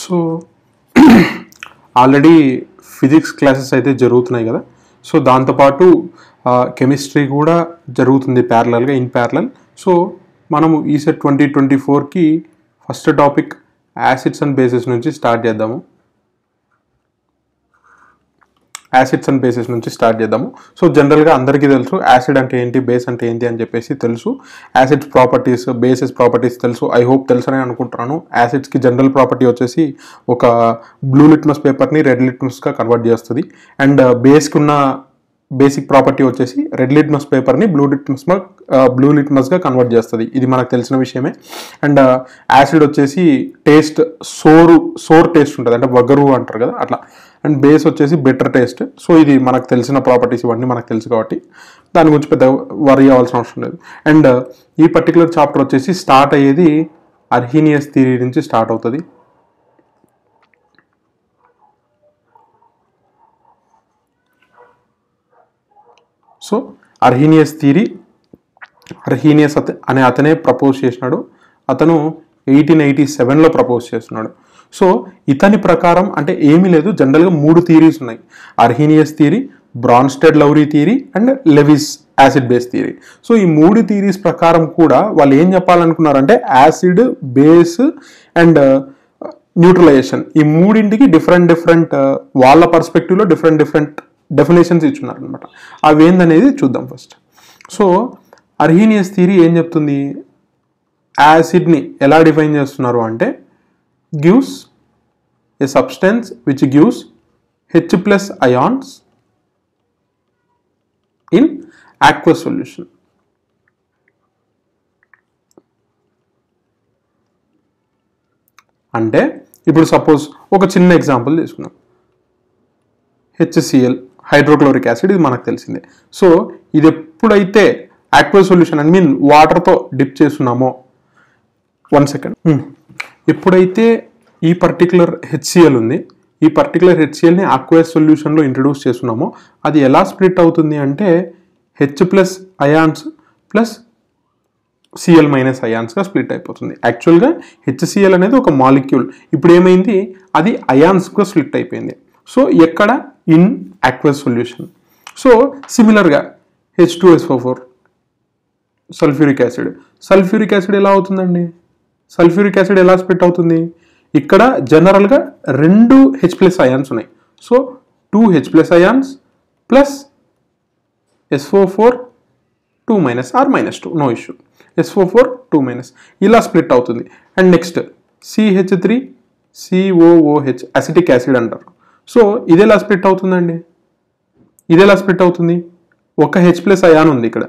So already physics classes అయితే జరుగుతున్నాయి కదా. సో దాంతోపాటు కెమిస్ట్రీ కూడా జరుగుతుంది ప్యారలల్గా, ఇన్ ప్యారలల్. సో మనము ఈసెట్ 2024కి first topic acids and bases నుంచి స్టార్ట్ చేద్దాము. సో జనరల్గా అందరికీ తెలుసు యాసిడ్ అంటే ఏంటి, బేస్ అంటే ఏంటి అని చెప్పేసి తెలుసు. యాసిడ్స్ ప్రాపర్టీస్, బేసెస్ ప్రాపర్టీస్ తెలుసు. ఐ హోప్ తెలుసని అనుకుంటున్నాను. యాసిడ్స్కి జనరల్ ప్రాపర్టీ వచ్చేసి ఒక బ్లూ లిట్మస్ పేపర్ని రెడ్ లిట్మస్గా కన్వర్ట్ చేస్తుంది. అండ్ బేస్కి ఉన్న బేసిక్ ప్రాపర్టీ వచ్చేసి రెడ్ లిట్మస్ పేపర్ని బ్లూ లిట్మస్గా కన్వర్ట్ చేస్తుంది. ఇది మనకు తెలిసిన విషయమే. అండ్ యాసిడ్ వచ్చేసి టేస్ట్ సోర్ టేస్ట్ ఉంటుంది, అంటే వగరు అంటారు కదా అట్లా. అండ్ బేస్ వచ్చేసి బెటర్ టేస్ట్. సో ఇది మనకు తెలిసిన ప్రాపర్టీస్, ఇవన్నీ మనకు తెలుసు కాబట్టి దాని గురించి పెద్ద వరీ అవ్వాల్సిన అవసరం లేదు. అండ్ ఈ పర్టికులర్ చాప్టర్ వచ్చేసి స్టార్ట్ అయ్యేది అర్హీనియస్ థియరీ నుంచి స్టార్ట్ అవుతుంది. సో అర్హీనియస్ థియరీ, అర్హీనియస్ అనే అతనే ప్రపోజ్ చేసినాడు. అతను 1887లో ప్రపోజ్ చేస్తున్నాడు. సో ఇతని ప్రకారం అంటే ఏమీ లేదు, జనరల్గా 3 థియరీస్ ఉన్నాయి. Arrhenius theory, Bronsted Lauri theory and Lewis acid base theory. So ఈ 3 థియరీస్ ప్రకారం కూడా వాళ్ళు ఏం చెప్పాలనుకున్నారంటే యాసిడ్, బేస్ అండ్ న్యూట్రలైజేషన్, ఈ మూడింటికి డిఫరెంట్ వాళ్ళ పర్స్పెక్టివ్లో డిఫరెంట్ డెఫినేషన్స్ ఇచ్చున్నారు అనమాట. అవి ఏందనేది చూద్దాం ఫస్ట్. సో అర్హీనియస్ థియరీ ఏం చెప్తుంది, యాసిడ్ని ఎలా డిఫైన్ చేస్తున్నారు అంటే gives a substance which gives H plus ions in aqueous solution. అంటే ఇప్పుడు సపోజ్ ఒక చిన్న ఎగ్జాంపుల్ తీసుకుందాం. HCl, హైడ్రోక్లోరిక్ యాసిడ్, ఇది మనకు తెలిసిందే. సో ఇది ఎప్పుడైతే aqueous సొల్యూషన్ ఐ మీన్ వాటర్తో డిప్ చేస్తున్నామో, 1 సెకండ్, ఎప్పుడైతే ఈ పర్టికులర్ HCl ఉంది, ఈ పర్టికులర్ HClని aqueous సొల్యూషన్లో ఇంట్రడ్యూస్ చేస్తున్నామో అది ఎలా స్ప్లిట్ అవుతుంది అంటే H plus ions plus Cl minus అయాన్స్గా స్ప్లిట్ అయిపోతుంది. యాక్చువల్గా HCl అనేది ఒక మాలిక్యూల్, ఇప్పుడు ఏమైంది అది అయాన్స్గా స్ప్లిట్ అయిపోయింది. సో ఎక్కడ, ఇన్ aqueous సొల్యూషన్. సో సిమిలర్గా H2SO4, సల్ఫ్యూరిక్ యాసిడ్ ఎలా అవుతుందండి, సల్ఫ్యూరిక్ యాసిడ్ ఎలా స్ప్లిట్ అవుతుంది, ఇక్కడ జనరల్గా 2 H ప్లస్ అయాన్స్ ఉన్నాయి. So 2 H plus ions plus SO4 2 minus or -2, no issue, SO4 2 minus ఇలా స్ప్లిట్ అవుతుంది. And next CH3 COOH acetic acid అంటారు. సో ఇది ఎలా స్ప్లిట్ అవుతుందండి, ఇది ఎలా స్ప్లిట్ అవుతుంది, ఒక H ప్లస్ అయాన్ ఉంది ఇక్కడ,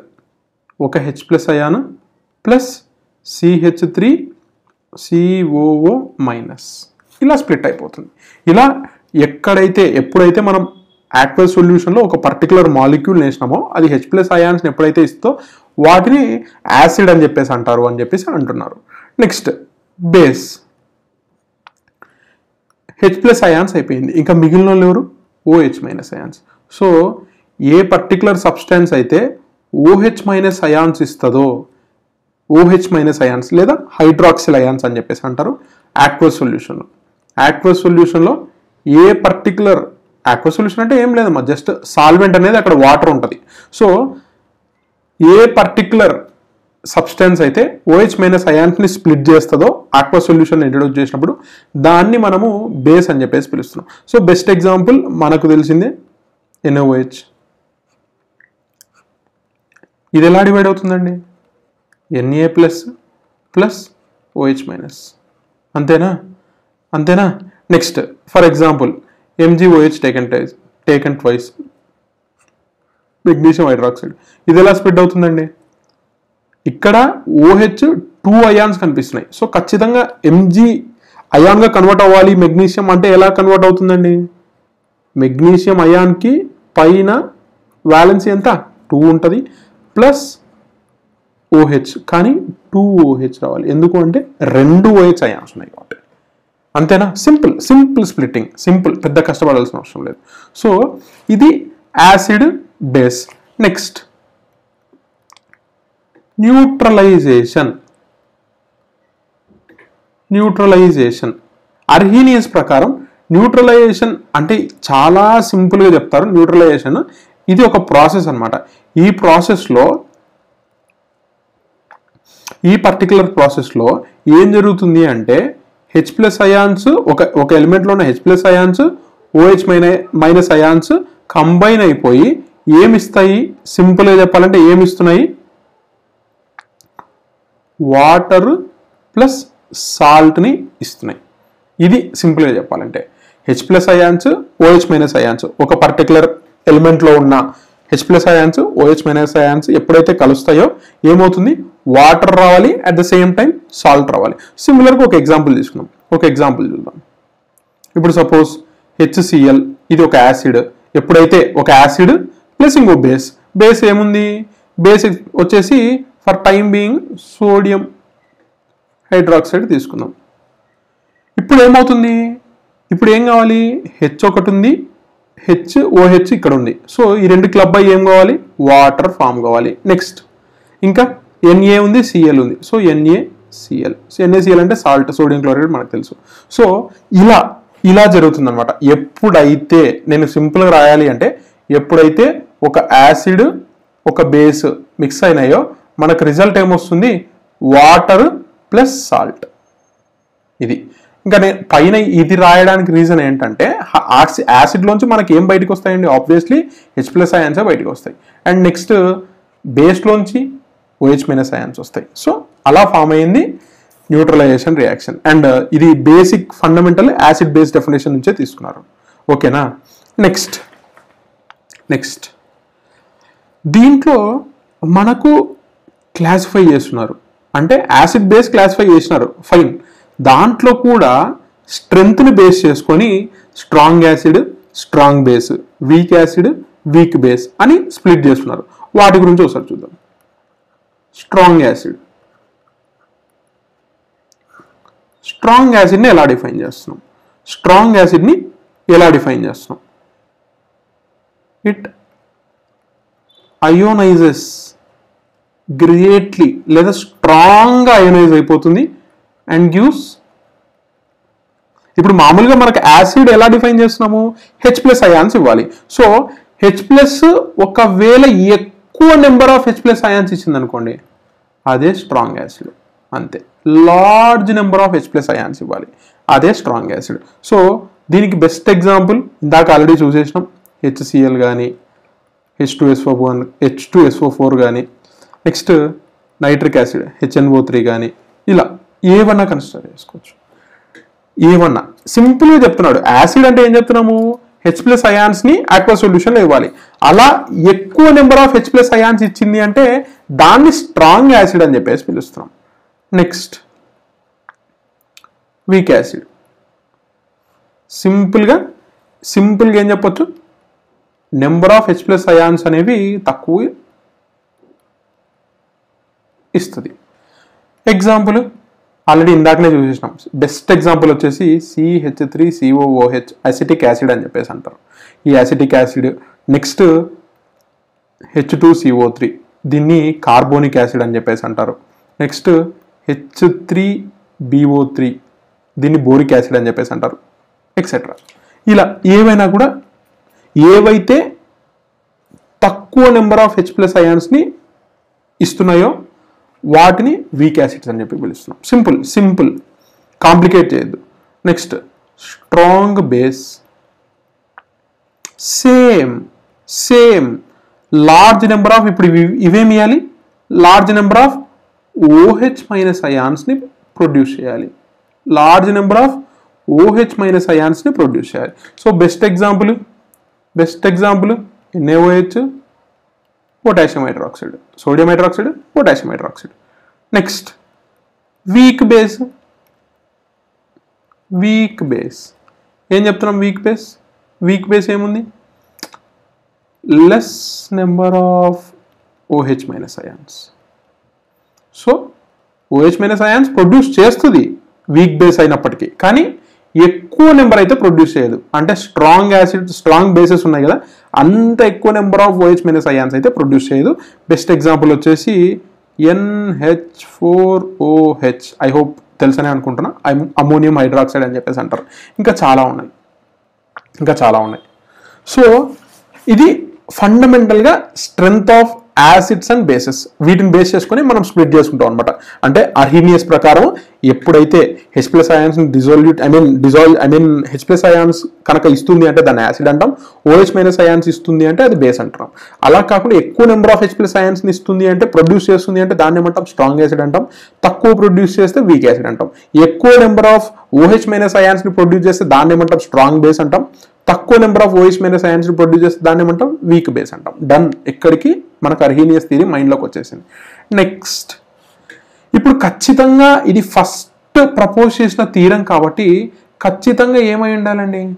ఒక H plus ion plus CH3 COO minus ఇలా స్ప్లిట్ అయిపోతుంది. ఇలా ఎప్పుడైతే మనం aqueous సొల్యూషన్లో ఒక పర్టికులర్ మాలిక్యూల్ వేసినామో అది H ప్లస్ అయాన్స్ని ఎప్పుడైతే ఇస్తో వాటిని యాసిడ్ అని చెప్పేసి అంటారు అని చెప్పేసి అంటున్నారు. Next base, H plus ions అయిపోయింది, ఇంకా మిగిలిన వాళ్ళు ఎవరు, OH మైనస్ అయాన్స్. సో ఏ పర్టికులర్ సబ్స్టెన్స్ అయితే OH మైనస్ అయాన్స్ ఇస్తుందో, OH మైనస్ అయాన్స్ లేదా హైడ్రాక్సిల్ అయాన్స్ అని చెప్పేసి అంటారు aqueous సొల్యూషన్లో ఏ పర్టికులర్ aqueous సొల్యూషన్ అంటే ఏం లేదమ్మా, జస్ట్ సాల్వెంట్ అనేది అక్కడ వాటర్ ఉంటుంది. సో ఏ పర్టికులర్ సబ్స్టెన్స్ అయితే OH మైనస్ అయాన్స్ని స్ప్లిట్ చేస్తుందో aqueous సొల్యూషన్ ఇంట్రడ్యూస్ చేసినప్పుడు దాన్ని మనము బేస్ అని చెప్పేసి పిలుస్తున్నాం. సో బెస్ట్ ఎగ్జాంపుల్ మనకు తెలిసిందే NaOH. ఇది ఎలా డివైడ్ అవుతుందండి, Na plus plus OH minus, అంతేనా. Next for example MgOH taken twice, magnesium hydroxide, ఇది ఎలా స్ప్లిట్ అవుతుందండి, ఇక్కడ OH 2 అయాన్స్ కనిపిస్తున్నాయి. సో ఖచ్చితంగా Mg అయాన్గా కన్వర్ట్ అవ్వాలి మెగ్నీషియం అంటే ఎలా కన్వర్ట్ అవుతుందండి, మెగ్నీషియం అయాన్కి పైన వ్యాలెన్సీ ఎంత 2 ఉంటుంది ప్లస్ OH, కానీ 2 OH రావాలి, ఎందుకు అంటే 2 OH అయాన్స్ ఉన్నాయి కాబట్టి. అంతేనా, సింపుల్ స్ప్లిట్టింగ్, పెద్ద కష్టపడాల్సిన అవసరం లేదు. సో ఇది acid base. Next neutralisation Arrhenius ప్రకారం న్యూట్రలైజేషన్ అంటే చాలా సింపుల్గా చెప్తారు. న్యూట్రలైజేషన్ ఇది ఒక ప్రాసెస్ అన్నమాట. ఈ ప్రాసెస్లో ఈ పర్టికులర్ ప్రాసెస్లో ఏం జరుగుతుంది అంటే హెచ్ ప్లస్ అయాన్స్ ఒక ఎలిమెంట్లో ఉన్న H plus ions OH minus ions combine అయిపోయి ఏమిస్తాయి? సింపుల్గా చెప్పాలంటే ఏమిస్తున్నాయి? వాటర్ ప్లస్ సాల్ట్ని ఇస్తున్నాయి. ఇది సింపుల్గా చెప్పాలంటే H plus ions OH minus ions ఒక పర్టికులర్ ఎలిమెంట్లో ఉన్న H plus ions OH minus ions ఎప్పుడైతే కలుస్తాయో ఏమవుతుంది? వాటర్ రావాలి, at the same time salt రావాలి. సిమిలర్గా ఒక ఎగ్జాంపుల్ తీసుకుందాం. ఒక ఎగ్జాంపుల్ చూద్దాం. ఇప్పుడు సపోజ్ HCl ఇది ఒక యాసిడ్. ఎప్పుడైతే ఒక యాసిడ్ ప్లస్ ఇంకో బేస్ ఏముంది? బేస్ వచ్చేసి for time being sodium hydroxide తీసుకుందాం. ఇప్పుడు ఏమవుతుంది? ఇప్పుడు ఏం కావాలి? హెచ్ ఒకటి ఉంది, OH ఇక్కడ ఉంది. సో ఈ రెండు క్లబ్ అయ్యి ఏం కావాలి? వాటర్ ఫామ్ కావాలి. నెక్స్ట్ ఇంకా Na ఉంది, Cl ఉంది. సో NaCl అంటే సాల్ట్, సోడియం క్లోరైడ్ మనకు తెలుసు. సో ఇలా జరుగుతుంది అనమాట. ఎప్పుడైతే నేను సింపుల్గా రాయాలి అంటే ఎప్పుడైతే ఒక యాసిడ్ ఒక బేస్ మిక్స్ అయినాయో మనకు రిజల్ట్ ఏమొస్తుంది? Water plus salt. ఇది ఇంకా నేను పైన ఇది రాయడానికి రీజన్ ఏంటంటే యాసిడ్లోంచి మనకి ఏం బయటకు వస్తాయండి? ఆబ్వియస్లీ హెచ్ ప్లస్ అయాన్స్ బయటకు వస్తాయి. అండ్ నెక్స్ట్ బేస్లోంచి OH మైనస్ అయాన్స్ వస్తాయి. సో అలా ఫామ్ అయింది న్యూట్రలైజేషన్ రియాక్షన్. అండ్ ఇది basic fundamental acid base definition నుంచే తీసుకున్నారు. ఓకేనా? నెక్స్ట్ దీంట్లో మనకు క్లాసిఫై చేస్తున్నారు అంటే యాసిడ్ బేస్ క్లాసిఫై చేసినారు, ఫైన్. దాంట్లో కూడా స్ట్రెంగ్త్ని బేస్ చేసుకొని strong acid, strong base, weak acid, weak base అని స్ప్లిట్ చేస్తున్నారు. వాటి గురించి ఒకసారి చూద్దాం. స్ట్రాంగ్ యాసిడ్ని ఎలా డిఫైన్ చేస్తున్నాం? స్ట్రాంగ్ యాసిడ్ని ఎలా డిఫైన్ చేస్తున్నాం? ఇట్ అయోనైజెస్ గ్రేట్లీ లేదా స్ట్రాంగ్గా అయోనైజ్ అయిపోతుంది అండ్ గివ్స్. ఇప్పుడు మామూలుగా మనకు యాసిడ్ ఎలా డిఫైన్ చేస్తున్నాము? హెచ్ ప్లస్ అయాన్స్ ఇవ్వాలి. సో హెచ్ ప్లస్ ఒకవేళ ఎక్కువ number of H plus ions ఇచ్చింది అనుకోండి, అదే స్ట్రాంగ్ యాసిడ్. అంతే. Large number of H plus ions ఇవ్వాలి, అదే స్ట్రాంగ్ యాసిడ్. సో దీనికి బెస్ట్ ఎగ్జాంపుల్ ఇందాక ఆల్రెడీ చూసేసినాం. HCl కానీ, H2SO4 కానీ, నెక్స్ట్ నైట్రిక్ యాసిడ్ HNO3 కానీ, ఇలా ఏమన్నా కన్సిడర్ చేసుకోవచ్చు. ఏమన్నా సింపుల్గా చెప్తున్నాడు. యాసిడ్ అంటే ఏం చెప్తున్నాము? హెచ్ ప్లస్ అయాన్స్ని ఆక్వస్ సొల్యూషన్లో ఇవ్వాలి. అలా ఎక్కువ number of H plus ions ఇచ్చింది అంటే దాన్ని స్ట్రాంగ్ యాసిడ్ అని చెప్పేసి పిలుస్తున్నాం. Next weak acid. సింపుల్గా ఏం చెప్పొచ్చు? Number of H plus ions అనేవి తక్కువ ఇస్తుంది. ఎగ్జాంపుల్ ఆల్రెడీ ఇందాకనే చూసేసినాం. బెస్ట్ ఎగ్జాంపుల్ వచ్చేసి CH3COOH అసిటిక్ యాసిడ్ అని చెప్పేసి అంటారు. ఈ అసిటిక్ యాసిడ్. నెక్స్ట్ H2CO3 దీన్ని కార్బోనిక్ యాసిడ్ అని చెప్పేసి అంటారు. నెక్స్ట్ H3BO3 దీన్ని బోరిక్ యాసిడ్ అని చెప్పేసి అంటారు, ఎక్సెట్రా. ఇలా ఏవైనా కూడా ఏవైతే తక్కువ నెంబర్ ఆఫ్ హెచ్ ప్లస్ అయాన్స్ని ఇస్తున్నాయో వాటిని వీక్ యాసిడ్స్ అని చెప్పి పిలుస్తున్నాం. సింపుల్, కాంప్లికేట్ చేయొద్దు. Next strong base. Same large number of, ఇప్పుడు ఇవేమి ఇవ్వాలి? Large number of OH minus అయాన్స్ని ప్రొడ్యూస్ చేయాలి. Large number of OH minus అయాన్స్ని ప్రొడ్యూస్ చేయాలి. So best example NaOH, potassium hydroxide, sodium hydroxide, potassium hydroxide. Next weak base. ఏం చెప్తున్నాం? Weak base ఏముంది? Less number of OH minus ions. So OH minus ions produce చేస్తుంది weak base అయినప్పటికీ, కానీ ఎక్కువ number అయితే ప్రొడ్యూస్ చేయదు. అంటే స్ట్రాంగ్ బేసెస్ ఉన్నాయి కదా, అంత ఎక్కువ number of OH minus ions అయితే ప్రొడ్యూస్ చేయదు. బెస్ట్ ఎగ్జాంపుల్ వచ్చేసి NH4OH. ఐ హోప్ తెలుసనే అనుకుంటున్నా. అమోనియం హైడ్రాక్సైడ్ అని చెప్పేసి అంటారు. ఇంకా చాలా ఉన్నాయి. సో ఇది ఫండమెంటల్గా strength of acids and bases, వీటిని బేస్ చేసుకొని మనం స్ప్లిట్ చేసుకుంటాం అనమాట. అంటే అర్హీనియస్ ప్రకారం ఎప్పుడైతే H+ అయాన్స్ H+ అయాన్స్ కనుక ఇస్తుంది అంటే దాన్ని యాసిడ్ అంటాం, OH- అయాన్స్ ఇస్తుంది అంటే అది బేస్ అంటాం. అలా కాకుండా ఎక్కువ నెంబర్ ఆఫ్ H+ అయాన్స్ని ఇస్తుంది అంటే, ప్రొడ్యూస్ చేస్తుంది అంటే దాన్ని ఏమంటాం, స్ట్రాంగ్ యాసిడ్ అంటాం. తక్కువ ప్రొడ్యూస్ చేస్తే వీక్ యాసిడ్ అంటాం. ఎక్కువ నెంబర్ ఆఫ్ OH- అయాన్స్ని ప్రొడ్యూస్ చేస్తే దాన్ని ఏమంటాం, స్ట్రాంగ్ బేస్ అంటాం. తక్కువ number of OH- ions produce చేస్తే దాన్ని ఏమంటాం, వీక్ బేస్ అంటాం. డన్. ఇక్కడికి మనకు అర్హీనియస్ థియరీ మైండ్లోకి వచ్చేసింది. నెక్స్ట్, ఇప్పుడు ఖచ్చితంగా ఇది ఫస్ట్ ప్రపోజ్ చేసిన థీరం కాబట్టి ఖచ్చితంగా ఏమై ఉండాలండి,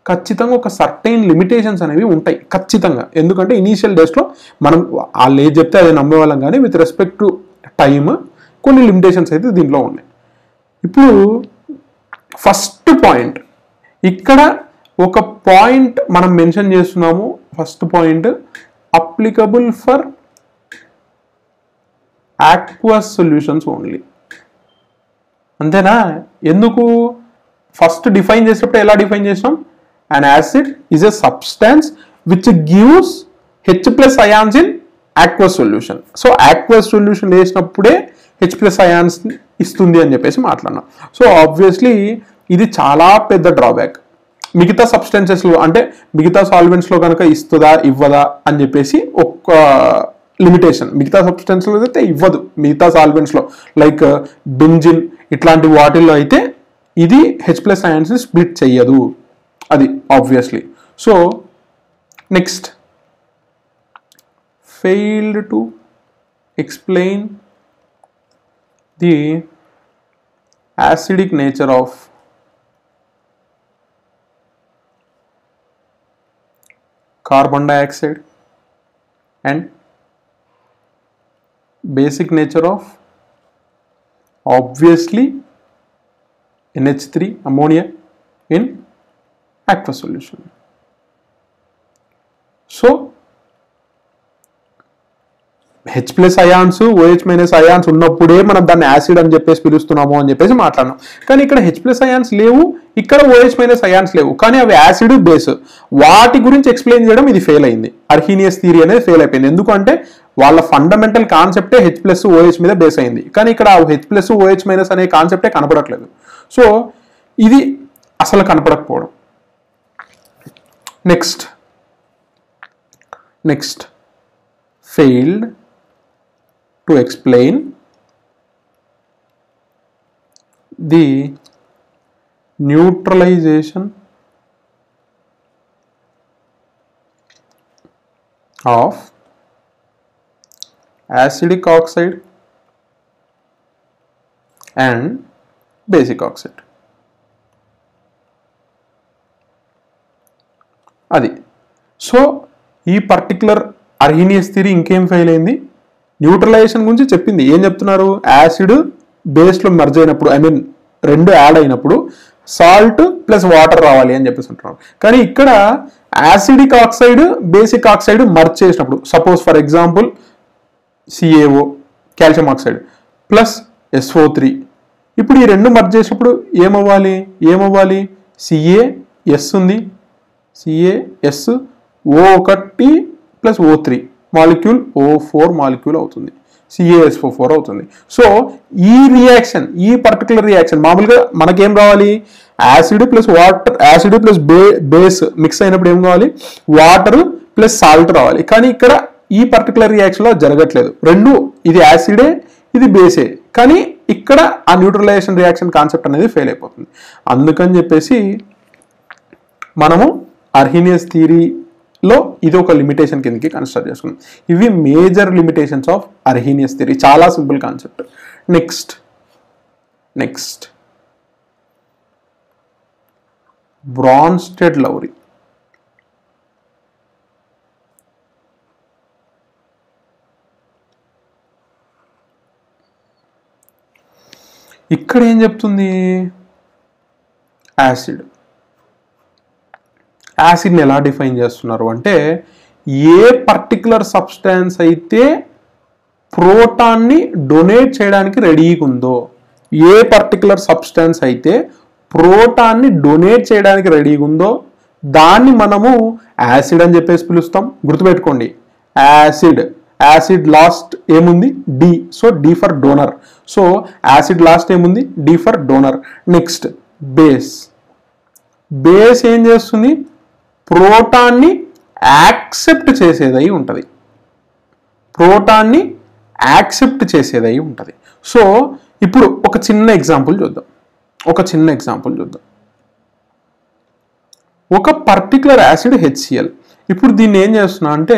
ఖచ్చితంగా ఒక సర్టైన్ లిమిటేషన్స్ అనేవి ఉంటాయి ఖచ్చితంగా. ఎందుకంటే ఇనీషియల్ డేస్లో మనం వాళ్ళు ఏది చెప్తే అది నమ్మేవాళ్ళం, కానీ విత్ రెస్పెక్ట్ టు టైమ్ కొన్ని లిమిటేషన్స్ అయితే దీంట్లో ఉన్నాయి. ఇప్పుడు ఫస్ట్ పాయింట్, ఇక్కడ ఒక పాయింట్ మనం మెన్షన్ చేస్తున్నాము. First point, applicable for aqueous solutions only. అంతేనా? ఎందుకు? ఫస్ట్ డిఫైన్ చేసేటప్పుడు ఎలా డిఫైన్ చేసినాం, an acid is a substance which gives H+ ions in aqueous solution. So aqueous solution వేసినప్పుడే H+ ions ఇస్తుంది అని చెప్పేసి మాట్లాడినాం. సో ఆబ్వియస్లీ ఇది చాలా పెద్ద డ్రాబ్యాక్. మిగతా సబ్స్టెన్సెస్లో అంటే మిగతా సాల్వెంట్స్లో కనుక ఇస్తుందా ఇవ్వదా అని చెప్పేసి ఒక లిమిటేషన్. మిగతా సబ్స్టెన్స్లో అయితే ఇవ్వదు. మిగతా సాల్వెంట్స్లో లైక్ బెంజిన్ ఇట్లాంటి వాటిల్లో అయితే ఇది H+ అయాన్స్ని స్ప్లిట్ చెయ్యదు, అది obviously. So next, failed to explain the acidic nature of carbon dioxide and basic nature of obviously NH3 ammonia in aqueous solution. So H+ ions OH- ions ఉన్నప్పుడే మనం దాన్ని acid అని చెప్పేసి పిలుస్తున్నాము అని చెప్పేసి మాట్లాడినాం. కానీ ఇక్కడ H+ అయాన్స్ లేవు, ఇక్కడ OH- అయాన్స్ లేవు, కానీ అవి యాసిడ్ బేస్. వాటి గురించి ఎక్స్ప్లెయిన్ చేయడం ఇది ఫెయిల్ అయింది. అర్హీనియస్ థియరీ అనేది ఫెయిల్ అయిపోయింది. ఎందుకంటే వాళ్ళ ఫండమెంటల్ కాన్సెప్టే H+ OH మీద బేస్ అయింది, కానీ ఇక్కడ H+ OH- అనే కాన్సెప్టే కనపడట్లేదు. సో ఇది అసలు కనపడకపోవడం. Next failed to explain the neutralization of acidic oxide and basic oxide. అది. సో ఈ పర్టికులర్ అర్హీనియస్ థియరీ ఇంకేం ఫెయిల్ అయింది, న్యూట్రలైజేషన్ గురించి చెప్పింది. ఏం చెప్తున్నారు, యాసిడ్ బేస్లో మర్జ్ అయినప్పుడు, రెండు యాడ్ అయినప్పుడు సాల్ట్ ప్లస్ వాటర్ రావాలి అని చెప్పేసి అంటున్నారు. కానీ ఇక్కడ acidic oxide basic oxide merge చేసినప్పుడు, suppose for example CaO calcium oxide plus SO3, ఇప్పుడు ఈ రెండు మర్జ్ చేసినప్పుడు ఏమవ్వాలి CaS ఉంది, CaS O1 plus O3 molecule O4 molecule అవుతుంది, CaSO4 అవుతుంది. సో ఈ రియాక్షన్, ఈ పర్టికులర్ రియాక్షన్ మామూలుగా మనకేం రావాలి, acid plus water, acid plus base mix అయినప్పుడు ఏం కావాలి, వాటర్ ప్లస్ సాల్ట్ రావాలి. కానీ ఇక్కడ ఈ పర్టికులర్ రియాక్షన్లో జరగట్లేదు. రెండు, ఇది యాసిడే ఇది బేసే, కానీ ఇక్కడ ఆ న్యూట్రలైజేషన్ రియాక్షన్ కాన్సెప్ట్ అనేది ఫెయిల్ అయిపోతుంది. అందుకని చెప్పేసి మనము అర్హీనియస్ థియరీలో ఇది ఒక లిమిటేషన్ కిందకి కన్సిడర్ చేసుకున్నాం. ఇవి major limitations of Arrhenius theory. చాలా simple concept. Next Bronsted Lowry. ఇక్కడ ఏం చెప్తుంది, యాసిడ్ని ఎలా డిఫైన్ చేస్తున్నారు అంటే, ఏ పర్టికులర్ సబ్స్టాన్స్ అయితే ప్రోటాన్ని డొనేట్ చేయడానికి రెడీగా ఉందో, ఏ పర్టికులర్ సబ్స్టెన్స్ అయితే ప్రోటాన్ని డొనేట్ చేయడానికి రెడీగా ఉందో దాన్ని మనము యాసిడ్ అని చెప్పేసి పిలుస్తాం. గుర్తుపెట్టుకోండి, యాసిడ్ లాస్ట్ ఏముంది, D. So D for donor. So acid last ఏముంది, D for donor. Next base ఏం చేస్తుంది, ప్రోటాన్ని యాక్సెప్ట్ చేసేదై ఉంటుంది. సో ఇప్పుడు ఒక చిన్న ఎగ్జాంపుల్ చూద్దాం. ఒక పర్టికులర్ యాసిడ్ HCl. ఇప్పుడు దీన్ని ఏం చేస్తున్నా అంటే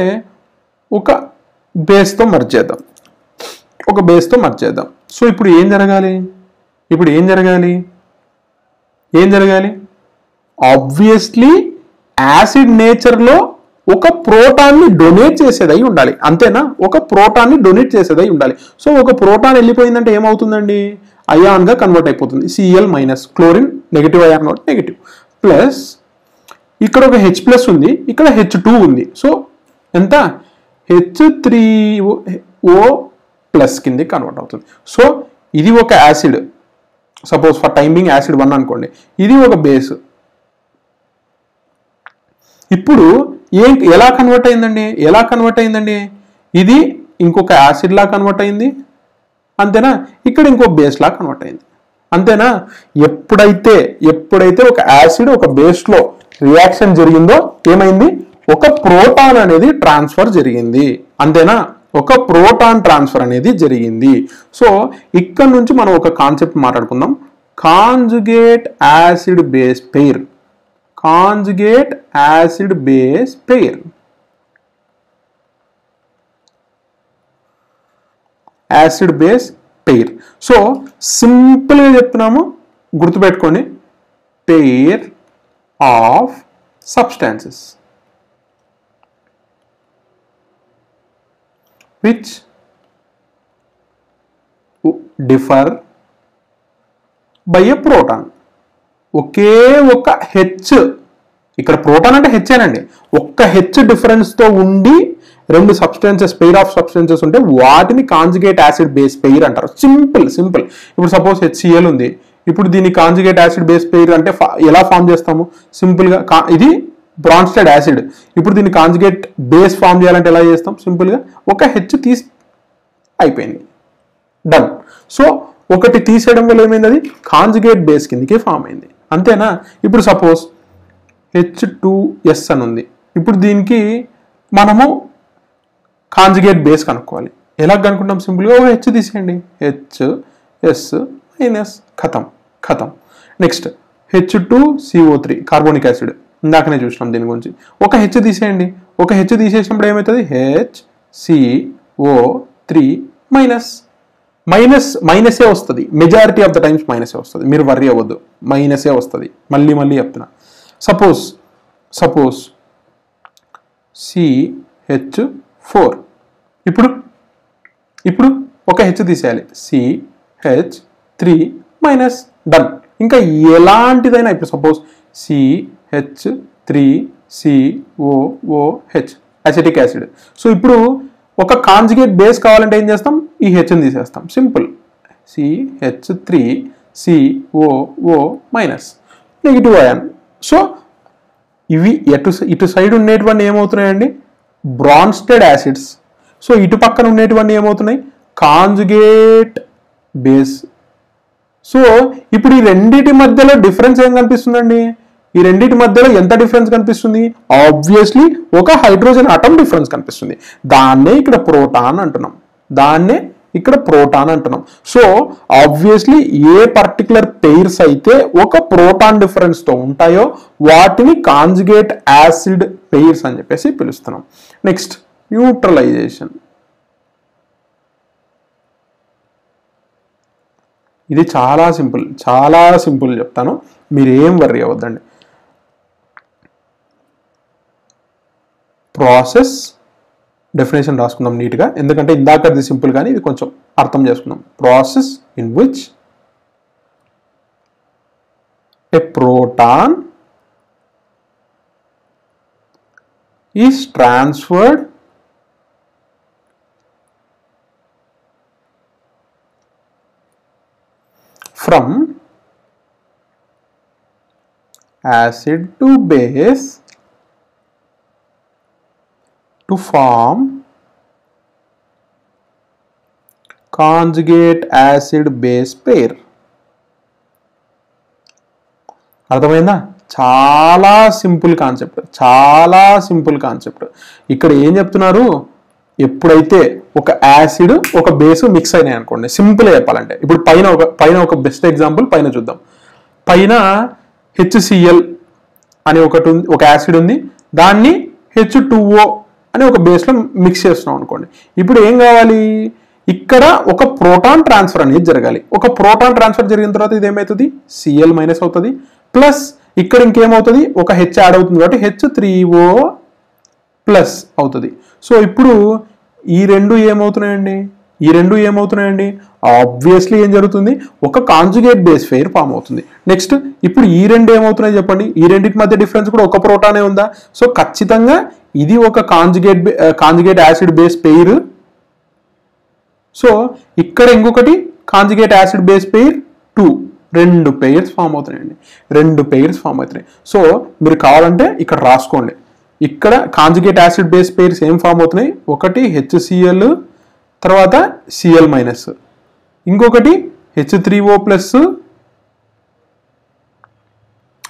ఒక బేస్తో మర్జ్ చేద్దాం. సో ఇప్పుడు ఏం జరగాలి, ఆబ్వియస్లీ యాసిడ్ నేచర్లో ఒక ప్రోటాన్ని డొనేట్ చేసేదై ఉండాలి. అంతేనా? ఒక ప్రోటాన్ని డొనేట్ చేసేదై ఉండాలి. సో ఒక ప్రోటాన్ వెళ్ళిపోయిందంటే ఏమవుతుందండి, అయాన్గా కన్వర్ట్ అయిపోతుంది. Cl minus, chlorine negative ion కాబట్టి నెగిటివ్, ప్లస్ ఇక్కడ ఒక H ప్లస్ ఉంది, ఇక్కడ H2 ఉంది. సో ఎంత, H3O ప్లస్ కింద కన్వర్ట్ అవుతుంది. సో ఇది ఒక acid, suppose for time being acid 1 అనుకోండి, ఇది ఒక బేస్. ఇప్పుడు ఎలా కన్వర్ట్ అయిందండి, ఇది ఇంకొక యాసిడ్ లా కన్వర్ట్ అయింది, అంతేనా? ఇక్కడ ఇంకో బేస్ లా కన్వర్ట్ అయింది, అంతేనా? ఎప్పుడైతే ఒక యాసిడ్ ఒక బేస్ లో రియాక్షన్ జరిగిందో ఏమైంది, ఒక ప్రోటాన్ అనేది ట్రాన్స్ఫర్ జరిగింది, అంతేనా? ఒక ప్రోటాన్ ట్రాన్స్ఫర్ అనేది జరిగింది. సో ఇక్కడ నుంచి మనం ఒక కాన్సెప్ట్ మాట్లాడుకుందాం, conjugate acid base pair. So simple గా చెప్తున్నాము, గుర్తుపెట్టుకోండి, pair of substances which differ by a proton. ఒకే ఒక H, ఇక్కడ ప్రోటాన్ అంటే H అనండి, ఒక్క H డిఫరెన్స్ తో ఉండి రెండు సబ్స్టెన్సెస్, పెయిర్ ఆఫ్ సబ్స్టెన్సెస్ ఉంటే వాటిని కాంజుగేట్ యాసిడ్ బేస్ పెయిర్ అంటారు. సింపుల్. ఇప్పుడు సపోజ్ HCl ఉంది, ఇప్పుడు దీన్ని కాంజుగేట్ యాసిడ్ బేస్ పెయిర్ అంటే ఎలా ఫామ్ చేస్తాము, సింపుల్ గా ఇది బ్రాన్స్టెడ్ యాసిడ్, ఇప్పుడు దీన్ని కాంజుగేట్ బేస్ ఫామ్ చేయాలంటే ఎలా చేస్తాం, సింపుల్ గా ఒక H తీసి అయిపోయింది, డన్. సో ఒకటి తీసేయడం వల్ల ఏమైంది, అది కాంజుగేట్ బేస్ కిందకి ఫామ్ అయింది, అంతేనా? ఇప్పుడు సపోజ్ H2S అని ఉంది, ఇప్పుడు దీనికి మనము కాంజుగేట్ బేస్ కనుక్కోవాలి. ఎలా కనుక్కుంటాం, సింపుల్గా ఒక H తీసేయండి, HS మైనస్, ఖతం. నెక్స్ట్ H2CO3 కార్బోనిక్ యాసిడ్, ఇందాకనే చూసినాం దీని గురించి. ఒక H తీసేయండి, ఒక H తీసేసినప్పుడు ఏమవుతుంది, HCO3 మైనసే వస్తుంది, మెజారిటీ ఆఫ్ ద టైమ్స్ మైనసే వస్తుంది, మీరు వర్రీ అవ్వద్దు, మైనసే వస్తుంది. మళ్ళీ చెప్తున్నా, సపోజ్ CH4, ఇప్పుడు ఒక H తీసేయాలి, CH3 మైనస్, డన్. ఇంకా ఎలాంటిదైనా, ఇప్పుడు suppose CH3COOH acetic acid. So ఇప్పుడు ఒక కాంజుగేట్ బేస్ కావాలంటే ఏం చేస్తాం, ఈ Hని తీసేస్తాం, simple, CH3COO minus, negative ion. So ఇవి ఇటు సైడ్ ఉండేటివన్నీ ఏమవుతున్నాయండి, బ్రాన్స్టెడ్ యాసిడ్స్. సో ఇటు పక్కన ఉండేటివన్నీ ఏమవుతున్నాయి, కాంజుగేట్ బేస్. సో ఇప్పుడు ఈ రెండింటి మధ్యలో డిఫరెన్స్ ఏం కనిపిస్తుందండి, ఈ రెండింటి మధ్యలో ఎంత డిఫరెన్స్ కనిపిస్తుంది, ఆబ్వియస్లీ ఒక హైడ్రోజన్ ఆటమ్ డిఫరెన్స్ కనిపిస్తుంది. దాన్నే ఇక్కడ ప్రోటాన్ అంటున్నాం. సో ఆబ్వియస్లీ ఏ పర్టికులర్ పెయిర్స్ అయితే ఒక ప్రోటాన్ డిఫరెన్స్ తో ఉంటాయో వాటిని కాంజుగేట్ యాసిడ్ పెయిర్స్ అని చెప్పేసి పిలుస్తున్నాం. Next neutralisation. ఇది చాలా సింపుల్ చెప్తాను, మీరు ఏం వర్రీ అవ్వద్దండి. ప్రాసెస్ డెఫినేషన్ రాసుకుందాం నీట్గా, ఎందుకంటే ఇందాకది సింపుల్ కానీ ఇది కొంచెం అర్థం చేసుకుందాం. Process in which a proton is transferred from acid to base to form conjugate acid base pair. అర్థమైందా? చాలా సింపుల్ కాన్సెప్ట్, చాలా సింపుల్ కాన్సెప్ట్. ఇక్కడ ఏం చెప్తున్నారు, ఎప్పుడైతే ఒక యాసిడ్ ఒక బేస్ మిక్స్ అయినాయి అనుకోండి, సింపుల్గా చెప్పాలంటే ఇప్పుడు పైన ఒక బెస్ట్ ఎగ్జాంపుల్ పైన చూద్దాం. పైన HCl అనే ఒక యాసిడ్ ఉంది, దాన్ని H2O అనే ఒక బేస్లో మిక్స్ చేస్తున్నాం అనుకోండి. ఇప్పుడు ఏం కావాలి, ఇక్కడ ఒక ప్రోటాన్ ట్రాన్స్ఫర్ అనేది జరగాలి. ఒక ప్రోటాన్ ట్రాన్స్ఫర్ జరిగిన తర్వాత ఇది ఏమవుతుంది, Cl మైనస్ అవుతుంది, ప్లస్ ఇక్కడ ఇంకేమవుతుంది, ఒక H యాడ్ అవుతుంది కాబట్టి H3O ప్లస్ అవుతుంది. సో ఇప్పుడు ఈ రెండు ఏమవుతున్నాయండి, ఆబ్వియస్లీ ఏం జరుగుతుంది, ఒక కాంజుగేట్ బేస్ పెయిర్ ఫామ్ అవుతుంది. నెక్స్ట్ ఇప్పుడు ఈ రెండు ఏమవుతున్నాయి చెప్పండి, ఈ రెండింటి మధ్య డిఫరెన్స్ కూడా ఒక ప్రోటానే ఉందా, సో ఖచ్చితంగా ఇది ఒక conjugate acid base pair. So ఇక్కడ ఇంకొకటి కాంజుగేట్ యాసిడ్ బేస్ పెయిర్ 2, రెండు పెయిర్స్ ఫామ్ అవుతున్నాయి. సో మీరు కావాలంటే ఇక్కడ రాసుకోండి, ఇక్కడ కాంజుగేట్ యాసిడ్ బేస్ పెయిర్స్ ఏం ఫామ్ అవుతున్నాయి, ఒకటి HCl తర్వాత Cl మైనస్, ఇంకొకటి H3O ప్లస్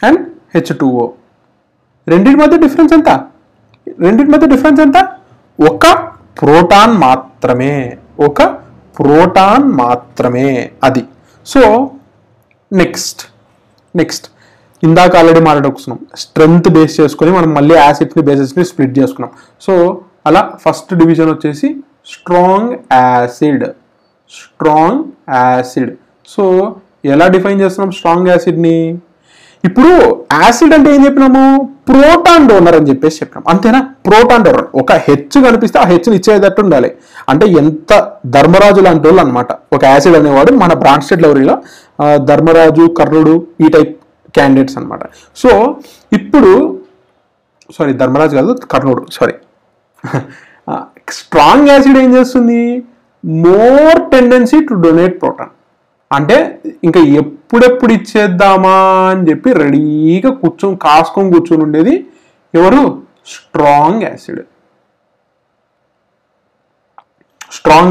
అండ్ H2O. రెండింటి మధ్య డిఫరెన్స్ ఎంత, ఒక ప్రోటాన్ మాత్రమే అది. సో నెక్స్ట్ ఇందాక ఆల్రెడీ మాట్లాడుకున్నాం, స్ట్రెంగ్త్ బేస్ చేసుకొని మనం మళ్ళీ యాసిడ్ని బేసెస్ని స్ప్లిట్ చేసుకున్నాం. సో అలా ఫస్ట్ డివిజన్ వచ్చేసి స్ట్రాంగ్ యాసిడ్. సో ఎలా డిఫైన్ చేస్తున్నాం స్ట్రాంగ్ యాసిడ్ని, ఇప్పుడు యాసిడ్ అంటే ఏం చెప్పినాము, ప్రోటాన్ డోనర్ అని చెప్పేసి చెప్పినాం, అంతేనా? ప్రోటాన్ డోనర్, ఒక హెచ్ కనిపిస్తే ఆ హెచ్ని ఇచ్చేటట్టు ఉండాలి. అంటే ఎంత ధర్మరాజు లాంటి వాళ్ళు అనమాట ఒక యాసిడ్ అనేవాడు. మన బ్రాన్స్టెడ్ లైబ్రరీలో ధర్మరాజు, కర్ణుడు ఈ టైప్ క్యాండిడేట్స్ అనమాట. సో ఇప్పుడు ధర్మరాజు కాదు, కర్ణుడు, స్ట్రాంగ్ యాసిడ్ ఏం చేస్తుంది, more tendency to donate proton. అంటే ఇంకా ఎప్పుడెప్పుడు ఇచ్చేద్దామా అని చెప్పి రెడీగా కాసుకొని కూర్చొని ఉండేది ఎవరు, స్ట్రాంగ్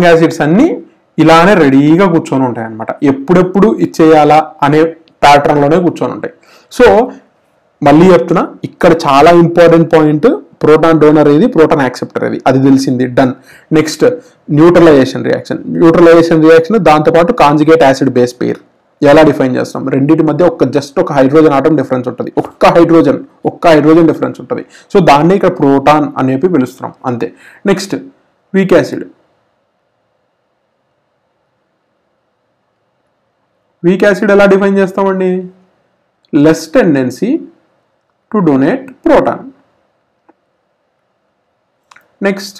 యాసిడ్స్ అన్ని ఇలానే రెడీగా కూర్చొని ఉంటాయి అనమాట, ఎప్పుడెప్పుడు ఇచ్చేయాలా అనే ప్యాటర్న్లోనే కూర్చొని ఉంటాయి. సో మళ్ళీ చెప్తున్నా, ఇక్కడ చాలా ఇంపార్టెంట్ పాయింట్, ప్రోటాన్ డోనర్ ఏది, ప్రోటాన్ యాక్సెప్టర్ ఏది, అది తెలిసింది, డన్. నెక్స్ట్ న్యూట్రలైజేషన్ రియాక్షన్, దాంతోపాటు కాంజుగేట్ యాసిడ్ బేస్ పెయిర్ ఎలా డిఫైన్ చేస్తాం, రెండింటి మధ్య జస్ట్ ఒక హైడ్రోజన్ ఆటం డిఫరెన్స్ ఉంటుంది, ఒక్క హైడ్రోజన్ డిఫరెన్స్ ఉంటుంది. సో దాన్ని ఇక్కడ ప్రోటాన్ అనేవి పిలుస్తున్నాం, అంతే. నెక్స్ట్ వీక్ యాసిడ్ ఎలా డిఫైన్ చేస్తామండి, less tendency to donate proton. Next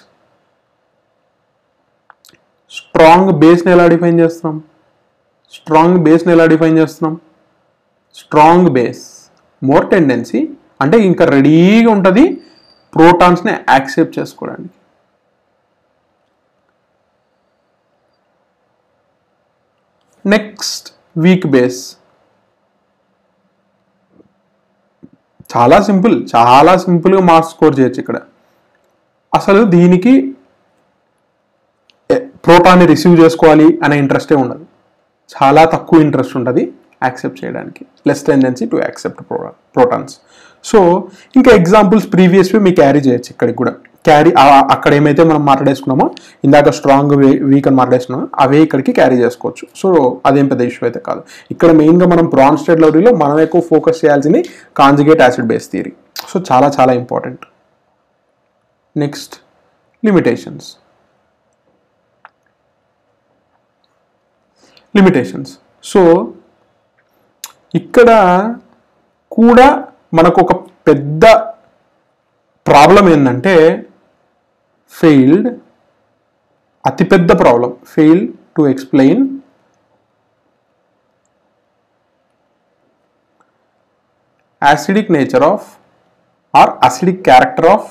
strong బేస్ని ఎలా డిఫైన్ చేస్తున్నాం, స్ట్రాంగ్ బేస్ మోర్ టెండెన్సీ, అంటే ఇంకా రెడీగా ఉంటుంది ప్రోటాన్స్ని యాక్సెప్ట్ చేసుకోవడానికి. నెక్స్ట్ వీక్ బేస్, చాలా సింపుల్గా మార్క్స్ స్కోర్ చేయొచ్చు ఇక్కడ. అసలు దీనికి ప్రోటాన్ని రిసీవ్ చేసుకోవాలి అనే ఇంట్రెస్టే ఉండదు, చాలా తక్కువ ఇంట్రెస్ట్ ఉంటుంది యాక్సెప్ట్ చేయడానికి, less tendency to accept protons. So ఇంకా ఎగ్జాంపుల్స్ ప్రీవియస్వి మీకు క్యారీ చేయొచ్చు ఇక్కడికి కూడా, అక్కడ ఏమైతే మనం మాట్లాడేసుకున్నామో ఇందాక స్ట్రాంగ్ వీక్ అని మాట్లాడేసుకున్నామో అవే ఇక్కడికి క్యారీ చేసుకోవచ్చు. సో అదేం పెద్ద ఇష్యూ అయితే కాదు. ఇక్కడ మెయిన్గా మనం బ్రాన్స్టెడ్ లైబ్రరీలో మనం ఎక్కువ ఫోకస్ చేయాల్సింది conjugate acid base theory. So చాలా ఇంపార్టెంట్. Next limitations. సో ఇక్కడ కూడా మనకు ఒక పెద్ద ప్రాబ్లం ఏంటంటే అతిపెద్ద problem, failed to explain acidic nature of or acidic character of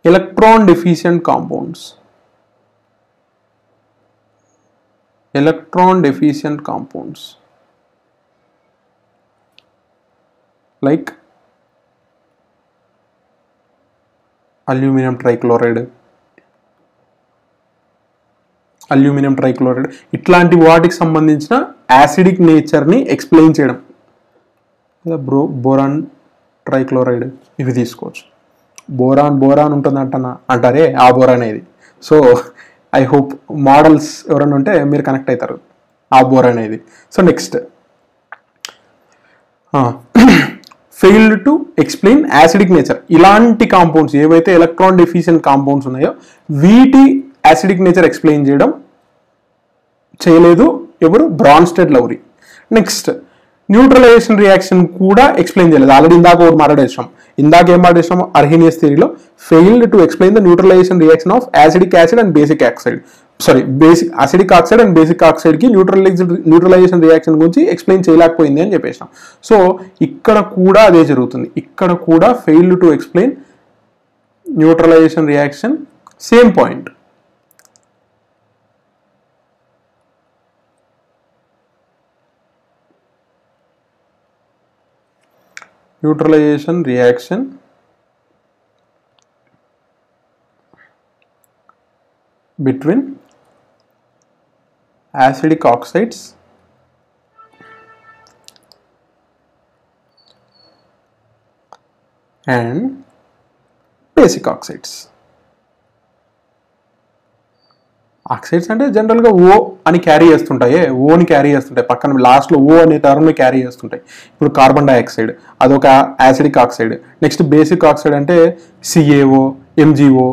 electron deficient compounds. electron deficient compounds like aluminium trichloride ఇట్లాంటి వాటికి సంబంధించిన యాసిడిక్ నేచర్ని ఎక్స్ప్లెయిన్ చేయడం. బోరాన్ ట్రైక్లోరైడ్ ఇవి తీసుకోవచ్చు. బోరాన్ ఉంటుంది అంటారే ఆ బోరాన్ ఇది. సో ఐ హోప్ మోడల్స్ ఎవరైనా ఉంటే మీరు కనెక్ట్ అవుతారు ఆ బోరాన్ ఇది. So next failed to explain acidic nature. ఇలాంటి కాంపౌండ్స్ ఏవైతే ఎలక్ట్రాన్ డెఫిషియెంట్ కాంపౌండ్స్ ఉన్నాయో వీటి యాసిడిక్ నేచర్ ఎక్స్ప్లెయిన్ చేయలేదు ఎవరు? Bronsted Lowry. Next neutralisation reaction కూడా ఎక్స్ప్లెయిన్ చేయలేదు. ఆల్రెడీ ఇందాక ఏం మాట్లాడేసాం అర్హీనియస్ థియరీలో, failed to explain the neutralisation reaction of acidic acid and basic oxide. Acidic oxide and basic oxide కి న్యూట్రలైజేషన్ రియాక్షన్ గురించి ఎక్స్ప్లెయిన్ చేయలేకపోయింది అని చెప్పేసాం. సో ఇక్కడ కూడా అదే జరుగుతుంది. ఇక్కడ కూడా failed to explain neutralisation reaction, same point. Neutralisation reaction between acidic oxides and basic oxides. Oxides అంటే జనరల్గా ఓ అని క్యారీ చేస్తుంటాయి, పక్కన లాస్ట్లో ఓ అనే టర్మ్ని క్యారీ చేస్తుంటాయి. ఇప్పుడు కార్బన్ డైఆక్సైడ్ అదొక acidic oxide. Next basic oxide అంటే CaO, MgO,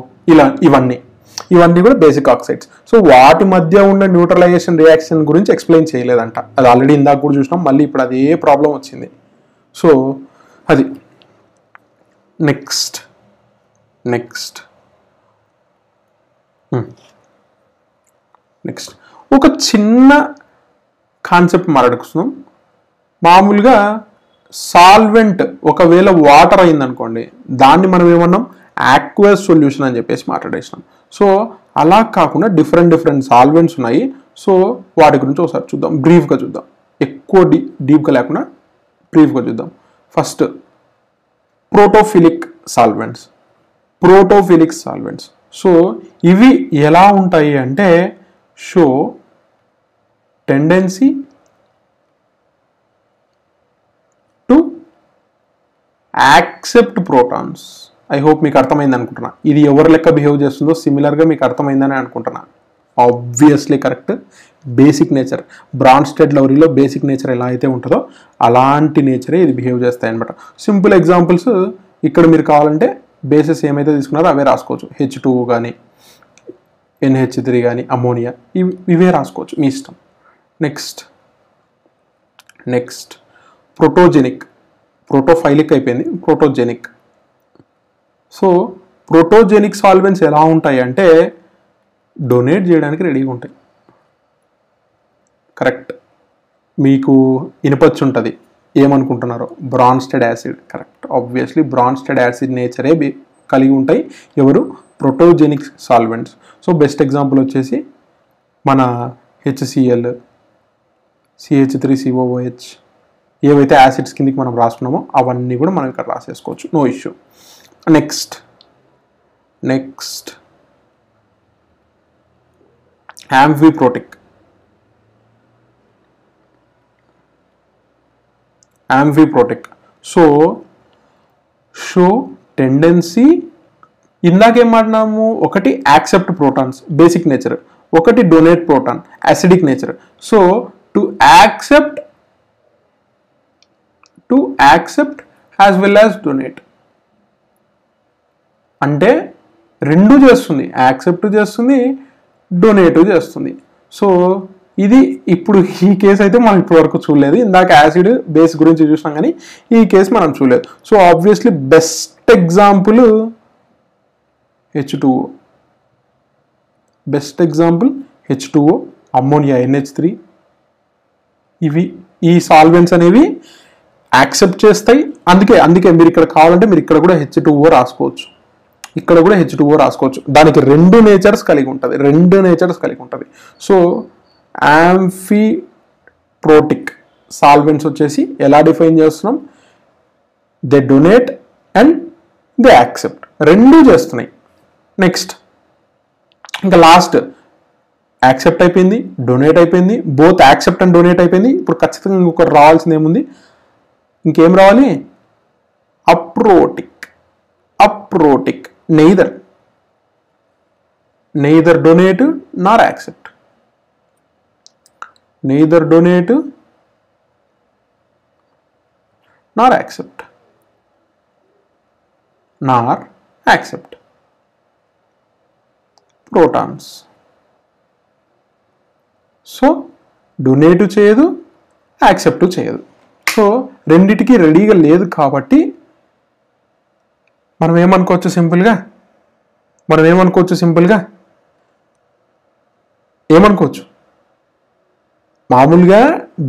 ఇవన్నీ కూడా బేసిక్ ఆక్సైడ్స్. సో వాటి మధ్య ఉన్న న్యూట్రలైజేషన్ రియాక్షన్ గురించి ఎక్స్ప్లెయిన్ చేయలేదంట. అది ఆల్రెడీ ఇందాక కూడా చూసినాం, మళ్ళీ ఇప్పుడు అదే ప్రాబ్లం వచ్చింది. సో అది నెక్స్ట్ ఒక చిన్న కాన్సెప్ట్ మాట్లాడుకుందాం. మామూలుగా సాల్వెంట్ ఒకవేళ వాటర్ అయిందనుకోండి, దాన్ని మనం ఏమన్నాం? ఆక్వస్ సొల్యూషన్ అని చెప్పేసి మాట్లాడేసినాం. సో అలా కాకుండా డిఫరెంట్ సాల్వెంట్స్ ఉన్నాయి. సో వాటి గురించి ఒకసారి చూద్దాం, బ్రీఫ్గా చూద్దాం. ఎక్కువ డీప్గా లేకుండా బ్రీఫ్గా చూద్దాం. First ప్రోటోఫిలిక్ solvents. సో ఇవి ఎలా ఉంటాయి అంటే, show tendency to accept protons. I hope మీకు అర్థమైంది అనుకుంటున్నా. ఇది ఎవరి లెక్క బిహేవ్ చేస్తుందో సిమిలర్గా మీకు అర్థమైందని అనుకుంటున్నా. Obviously correct. Basic nature, Bronsted లౌరీలో బేసిక్ నేచర్ ఎలా అయితే ఉంటుందో అలాంటి నేచరే ఇది బిహేవ్ చేస్తాయి అనమాట. సింపుల్ ఎగ్జాంపుల్స్ ఇక్కడ మీరు కావాలంటే బేసెస్ ఏమైతే తీసుకున్నారో అవే రాసుకోవచ్చు. H2O కానీ NH3 కానీ అమోనియా ఇవే రాసుకోవచ్చు, మీ ఇష్టం. నెక్స్ట్ ప్రోటోఫైలిక్ అయిపోయింది, ప్రోటోజెనిక్. సో ప్రోటోజెనిక్ సాల్వెంట్స్ ఎలా ఉంటాయి అంటే డొనేట్ చేయడానికి రెడీగా ఉంటాయి. కరెక్ట్. మీకు ఇనుపచ్చు ఉంటుంది, ఏమనుకుంటున్నారో? Bronsted acid. Correct. Obviously Bronsted acid నేచరే కలిగి ఉంటాయి ఎవరు? Protogenic solvents. So best example వచ్చేసి మన HCl, CH3COOH, ఏవైతే యాసిడ్స్ కిందకి మనం రాసుకున్నామో అవన్నీ కూడా మనం ఇక్కడ రాసేసుకోవచ్చు, no issue. Next amphiprotic. So show tendency, ఇందాకేం మాట్లాడినాము? ఒకటి యాక్సెప్ట్ ప్రోటాన్స్ బేసిక్ నేచర్, ఒకటి donate proton acidic nature. So to accept as well as donate అంటే రెండు చేస్తుంది, యాక్సెప్ట్ చేస్తుంది, డొనేట్ చేస్తుంది. సో ఇది ఇప్పుడు ఈ కేసు అయితే మనం ఇప్పటి వరకు చూడలేదు. ఇందాక యాసిడ్ బేస్ గురించి చూసినాం కానీ ఈ కేసు మనం చూడలేదు. So obviously best example H2O, ammonia NH3. ఈ సాల్వెంట్స్ అనేవి యాక్సెప్ట్ చేస్తాయి. అందుకే మీరు ఇక్కడ కావాలంటే మీరు ఇక్కడ కూడా H2O రాసుకోవచ్చు, దానికి రెండు నేచర్స్ కలిగి ఉంటుంది. సో యాంఫిప్రోటిక్ సాల్వెంట్స్ వచ్చేసి ఎలా డిఫైన్ చేస్తున్నాం? They donate and they accept, రెండూ చేస్తున్నాయి. నెక్స్ట్ ఇంకా లాస్ట్ యాక్సెప్ట్ అయిపోయింది, డొనేట్ అయిపోయింది, బోత్ యాక్సెప్ట్ అండ్ డొనేట్ అయిపోయింది. ఇప్పుడు ఖచ్చితంగా ఇంకొకటి రావాల్సింది ఏముంది? ఇంకేం రావాలి? అప్రోటిక్. అప్రోటిక్ neither donate nor accept. Neither donate nor accept. Nor accept. Protons. So donate చేయదు, యాక్సెప్ట్ చేయదు. సో రెండిటికి రెడీగా లేదు కాబట్టి మనం ఏమనుకోవచ్చు సింపుల్గా ఏమనుకోవచ్చు? మామూలుగా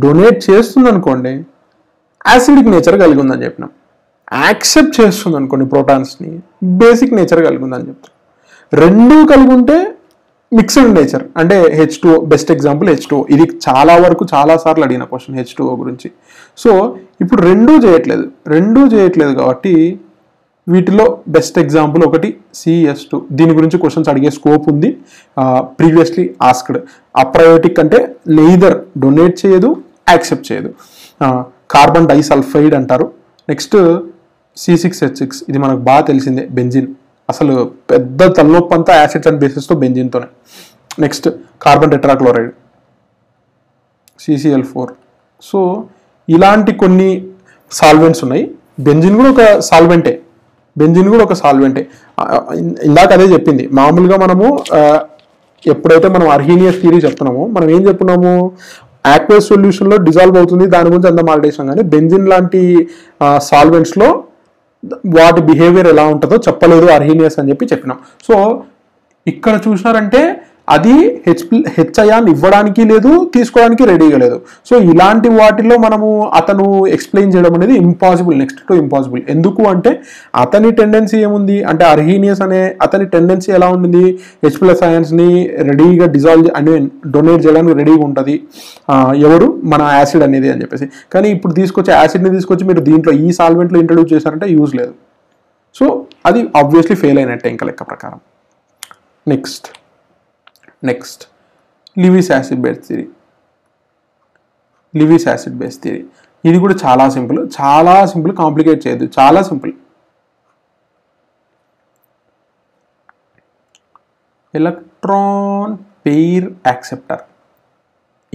డొనేట్ చేస్తుంది అనుకోండి, యాసిడిక్ నేచర్ కలిగి ఉందని చెప్పినాం. యాక్సెప్ట్ చేస్తుంది అనుకోండి ప్రోటాన్స్ని, బేసిక్ నేచర్ కలిగి ఉందని చెప్తాం. రెండూ కలిగి ఉంటే మిక్స్డ్ నేచర్, అంటే H2O. Best example H2O. ఇది చాలా వరకు చాలాసార్లు అడిగిన క్వశ్చన్ H2O గురించి. సో ఇప్పుడు రెండూ చేయట్లేదు కాబట్టి వీటిలో బెస్ట్ ఎగ్జాంపుల్ ఒకటి CS2. దీని గురించి క్వశ్చన్స్ అడిగే స్కోప్ ఉంది. Previously asked. అప్రయోటిక్ అంటే నెయిదర్ డొనేట్ చేయదు, యాక్సెప్ట్ చేయదు. కార్బన్ డైసల్ఫైడ్ అంటారు. నెక్స్ట్ C6H6, ఇది మనకు బాగా తెలిసిందే. బెంజిన్, అసలు పెద్ద తలనొప్పి అంతా యాసిడ్స్ అండ్ బేసెస్తో బెంజిన్తోనే. Next carbon tetrachloride CCl4. So ఇలాంటి కొన్ని సాల్వెంట్స్ ఉన్నాయి. బెంజిన్ కూడా ఒక సాల్వెంటే. ఇందాక అదే చెప్పింది. మామూలుగా మనము ఎప్పుడైతే మనం అర్హీనియస్ థియరీ చెప్తున్నామో మనం ఏం చెప్పుకున్నాము? ఆక్వస్ సొల్యూషన్లో డిజాల్వ్ అవుతుంది, దాని గురించి అంత మాట్లాడేసాం. కానీ బెంజిన్ లాంటి సాల్వెంట్స్లో వాటి బిహేవియర్ ఎలా ఉంటుందో చెప్పలేదు అర్హీనియస్ అని చెప్పినాం. సో ఇక్కడ చూసినారంటే అది హెచ్ అయాన్ ఇవ్వడానికి లేదు, తీసుకోవడానికి రెడీగా లేదు. సో ఇలాంటి వాటిలో మనము అతను ఎక్స్ప్లెయిన్ చేయడం అనేది ఇంపాసిబుల్, నెక్స్ట్ టు ఇంపాసిబుల్. ఎందుకు అంటే అతని టెండెన్సీ ఏముంది అంటే, అర్హీనియస్ అనే అతని టెండెన్సీ ఎలా ఉంటుంది? H+ అయాన్స్ని రెడీగా డిజాల్వ్ అని డొనేట్ చేయడానికి రెడీగా ఉంటుంది. ఎవరు? మన యాసిడ్ అనేది అని చెప్పేసి. కానీ ఇప్పుడు యాసిడ్ని తీసుకొచ్చి మీరు దీంట్లో ఈ సాల్వెంట్లో ఇంట్రడ్యూస్ చేశారంటే యూజ్ లేదు. సో అది ఆబ్వియస్లీ ఫెయిల్ అయినట్టే ఇంకా లెక్క ప్రకారం. Next Levi's acid base theory. ఇది కూడా చాలా సింపుల్, కాంప్లికేట్ చేయదు, చాలా సింపుల్. Electron pair acceptor.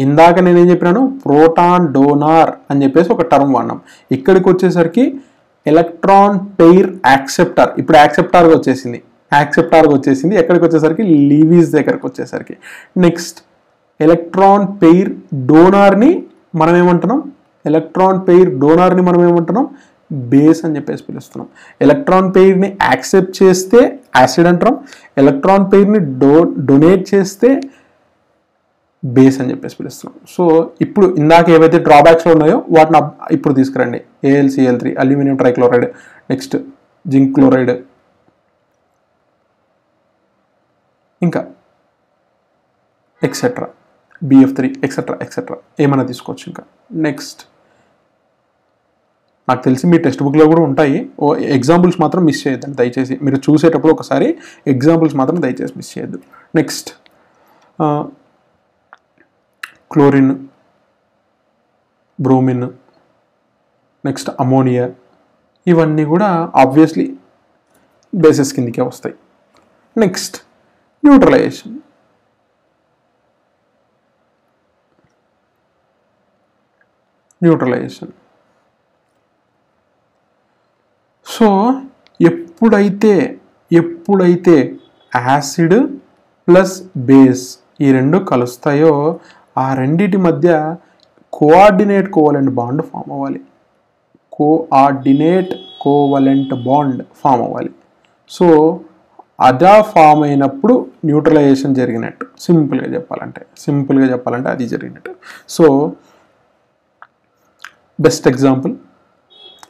ఇందాక నేనేం చెప్పినాను? ప్రోటాన్ డోనార్ అని చెప్పేసి ఒక టర్మ్ వాడినాం. ఇక్కడికి వచ్చేసరికి ఎలక్ట్రాన్ పెయిర్ యాక్సెప్టర్. ఇప్పుడు యాక్సెప్టార్గా వచ్చేసింది. ఎక్కడికి వచ్చేసరికి లీవీస్ దగ్గరకు వచ్చేసరికి. నెక్స్ట్ ఎలక్ట్రాన్ పెయిర్ డోనార్ని మనం ఏమంటున్నాం? బేస్ అని చెప్పేసి పిలుస్తున్నాం. ఎలక్ట్రాన్ పెయిర్ని యాక్సెప్ట్ చేస్తే యాసిడ్ అంటాం, ఎలక్ట్రాన్ పెయిర్ని డొనేట్ చేస్తే బేస్ అని చెప్పేసి పిలుస్తున్నాం. సో ఇప్పుడు ఇందాక ఏవైతే డ్రాబ్యాక్స్లో ఉన్నాయో వాటిని ఇప్పుడు తీసుకురండి. AlCl3, aluminium trichloride, next zinc chloride, ఇంకా ఎక్సెట్రా, BF3 ఎక్సెట్రా ఏమైనా తీసుకోవచ్చు. ఇంకా నెక్స్ట్ నాకు తెలిసి మీ టెక్స్ట్ బుక్లో కూడా ఉంటాయి. ఎగ్జాంపుల్స్ మాత్రం మిస్ చేయొద్దండి దయచేసి. మీరు చూసేటప్పుడు ఒకసారి ఎగ్జాంపుల్స్ మాత్రం దయచేసి మిస్ చేయొద్దు. Next chlorine, bromine, next ammonia, ఇవన్నీ కూడా ఆబ్వియస్లీ బేసెస్ కిందకే వస్తాయి. Next neutralisation. సో ఎప్పుడైతే యాసిడ్ ప్లస్ బేస్ ఈ రెండు కలుస్తాయో ఆ రెండిటి మధ్య కోఆర్డినేట్ కోవలెంట్ బాండ్ ఫామ్ అవ్వాలి. సో అదా ఫామ్ అయినప్పుడు న్యూట్రలైజేషన్ జరిగినట్టు. సింపుల్గా చెప్పాలంటే అది జరిగినట్టు. సో బెస్ట్ ఎగ్జాంపుల్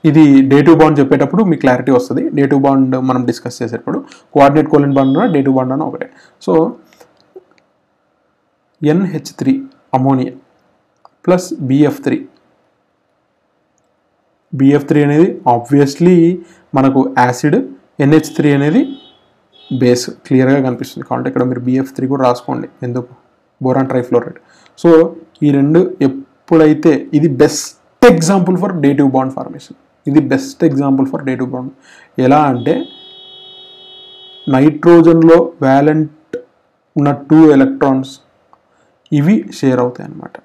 ఇది డే2 బాండ్ చెప్పేటప్పుడు మీకు క్లారిటీ వస్తుంది. డే2 బాండ్ మనం డిస్కస్ చేసేటప్పుడు కోఆర్డినేట్ కోవలెంట్ బాండ్ డే2 బాండ్ అన్న ఒకటే. So NH3 ammonia plus BF3 అనేది ఆబ్వియస్లీ మనకు యాసిడ్, NH3 అనేది బేస్ క్లియర్గా కనిపిస్తుంది కాబట్టి ఇక్కడ మీరు BF3 కూడా రాసుకోండి, ఎందుకు బోరాన్ ట్రైఫ్లోరైడ్. సో ఈ రెండు ఎప్పుడైతే ఇది best example for dative bond formation, ఇది best example for dative bond. ఎలా అంటే నైట్రోజన్లో వ్యాలెంట్ ఉన్న 2 ఎలక్ట్రాన్స్ ఇవి షేర్ అవుతాయి అన్నమాట.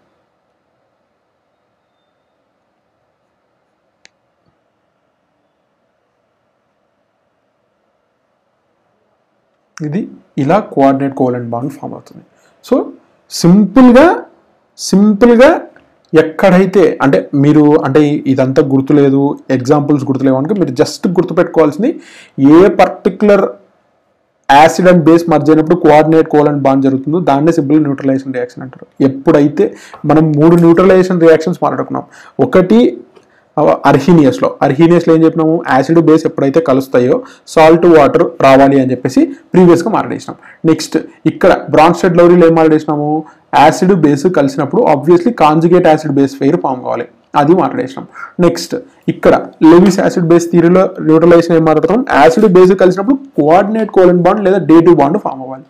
ఇది ఇలా కోఆర్డినేట్ కోవలెంట్ బాండ్ ఫామ్ అవుతుంది. సో సింపుల్గా ఎక్కడైతే అంటే మీరు అంటే ఇదంతా గుర్తులేదు, ఎగ్జాంపుల్స్ గుర్తులేవు అంటే మీరు జస్ట్ గుర్తుపెట్టుకోవాల్సింది ఏ particular acid and base merge అయినప్పుడు కోఆర్డినేట్ కోవలెంట్ బాండ్ జరుగుతుందో దాన్నే సింపుల్ న్యూట్రలైజేషన్ రియాక్షన్ అంటారు. ఎప్పుడైతే మనం 3 న్యూట్రలైజేషన్ రియాక్షన్స్ మాట్లాడుకున్నాం, ఒకటి అర్హీనియస్లో ఏం చెప్పినాము, యాసిడ్ బేస్ ఎప్పుడైతే కలుస్తాయో సాల్ట్ వాటర్ రావాలి అని చెప్పేసి ప్రీవియస్గా మాట్లాడేసినాం. నెక్స్ట్ ఇక్కడ బ్రాన్స్టెడ్ లౌరీలో ఏం మాట్లాడేసినాము, యాసిడ్ బేస్ కలిసినప్పుడు obviously conjugate acid base pair form కావాలి, అది మాట్లాడేసినాం. నెక్స్ట్ ఇక్కడ లెవిస్ యాసిడ్ బేస్ థియరీలో న్యూట్రలైజేషన్ ఏం మాట్లాడతాం, యాసిడ్ బేస్ కలిసినప్పుడు కోఆర్డినేట్ కోవలెంట్ బాండ్ లేదా డేటివ్ బాండ్ ఫామ్ అవ్వాలి,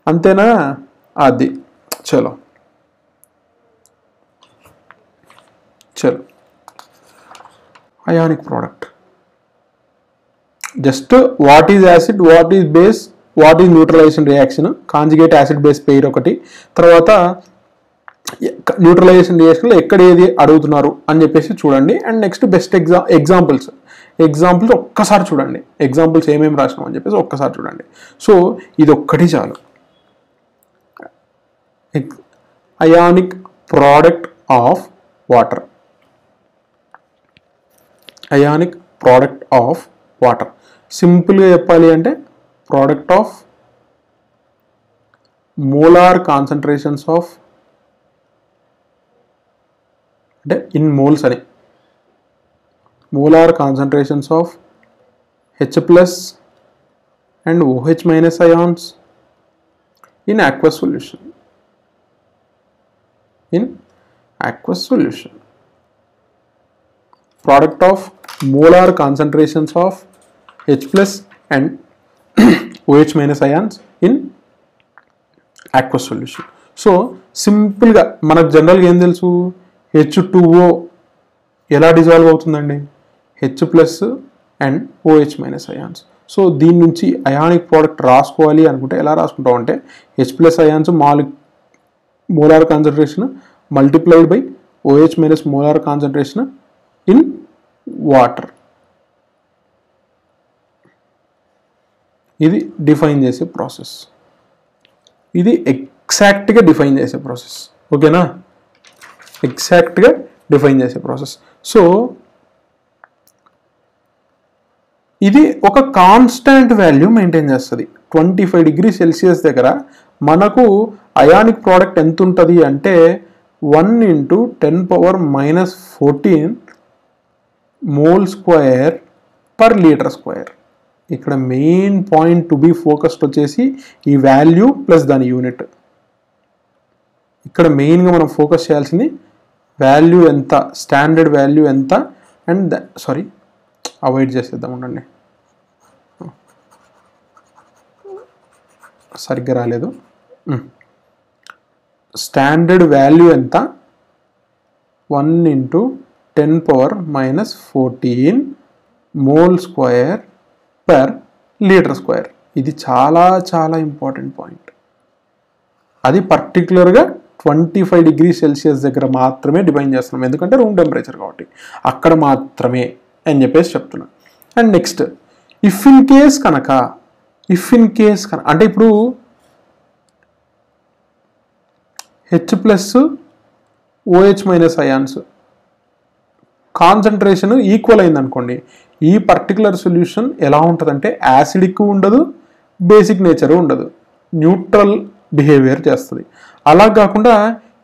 అంతేనా అది. చలో ionic product, just what is acid, what is base, what is neutralisation reaction, conjugate acid base pair ఒకటి, తర్వాత న్యూట్రలైజేషన్ రియాక్షన్లో ఎక్కడ ఏది అడుగుతున్నారు అని చెప్పేసి చూడండి. అండ్ నెక్స్ట్ బెస్ట్ ఎగ్జాంపుల్స్ ఒక్కసారి చూడండి, ఎగ్జాంపుల్స్ ఏమేమి రాసినాం అని చెప్పేసి ఒక్కసారి చూడండి. సో ఇది ఒక్కటి చాలు. Ionic product of water, ionic product of water సింపుల్గా చెప్పాలి అంటే product of molar concentrations of, అంటే ఇన్ మోల్స్ అని, molar concentrations of H+ and OH- ions in aqueous solution, product of molar concentrations of H+ and OH- ions in aqueous solution. So సింపుల్గా మనకు జనరల్గా ఏం తెలుసు, H2O ఎలా dissolve అవుతుందండి, H+ and OH- ions. So దీని నుంచి అయానిక్ ప్రోడక్ట్ రాసుకోవాలి అనుకుంటే ఎలా రాసుకుంటాం అంటే H+ ions molar concentration multiplied by OH- molar concentration in water. ఇది డిఫైన్ చేసే ప్రాసెస్, ఇది ఎగ్జాక్ట్గా డిఫైన్ చేసే ప్రాసెస్. ఓకేనా, ఎగ్జాక్ట్గా డిఫైన్ చేసే ప్రాసెస్. సో ఇది ఒక కాన్స్టాంట్ వాల్యూ మెయింటైన్ చేస్తుంది. 25 degrees Celsius దగ్గర మనకు అయానిక్ ప్రోడక్ట్ ఎంత ఉంటుంది అంటే 1 × 10⁻⁻14 mole square per litre square. ఇక్కడ main point to be focused వచ్చేసి ఈ వాల్యూ ప్లస్ దాని యూనిట్. ఇక్కడ మెయిన్గా మనం ఫోకస్ చేయాల్సింది వాల్యూ ఎంత, స్టాండర్డ్ వాల్యూ ఎంత, అండ్ అవాయిడ్ చేసేద్దాం, ఉండండి సరిగ్గా రాలేదు. స్టాండర్డ్ వాల్యూ ఎంత, 1 × 10⁻⁻14 mole square per litre square. ఇది చాలా చాలా ఇంపార్టెంట్ పాయింట్. అది పర్టికులర్గా 25 degrees Celsius దగ్గర మాత్రమే డిఫైన్ చేస్తున్నాం, ఎందుకంటే రూమ్ టెంపరేచర్ కాబట్టి అక్కడ మాత్రమే అని చెప్పేసి చెప్తున్నాను. And next if in case కనుక అంటే ఇప్పుడు H+ OH- ions concentration equal అయింది అనుకోండి, ఈ పర్టికులర్ సొల్యూషన్ ఎలా ఉంటుందంటే యాసిడిక్ ఉండదు, బేసిక్ నేచర్ ఉండదు, న్యూట్రల్ బిహేవియర్ చేస్తుంది. అలా కాకుండా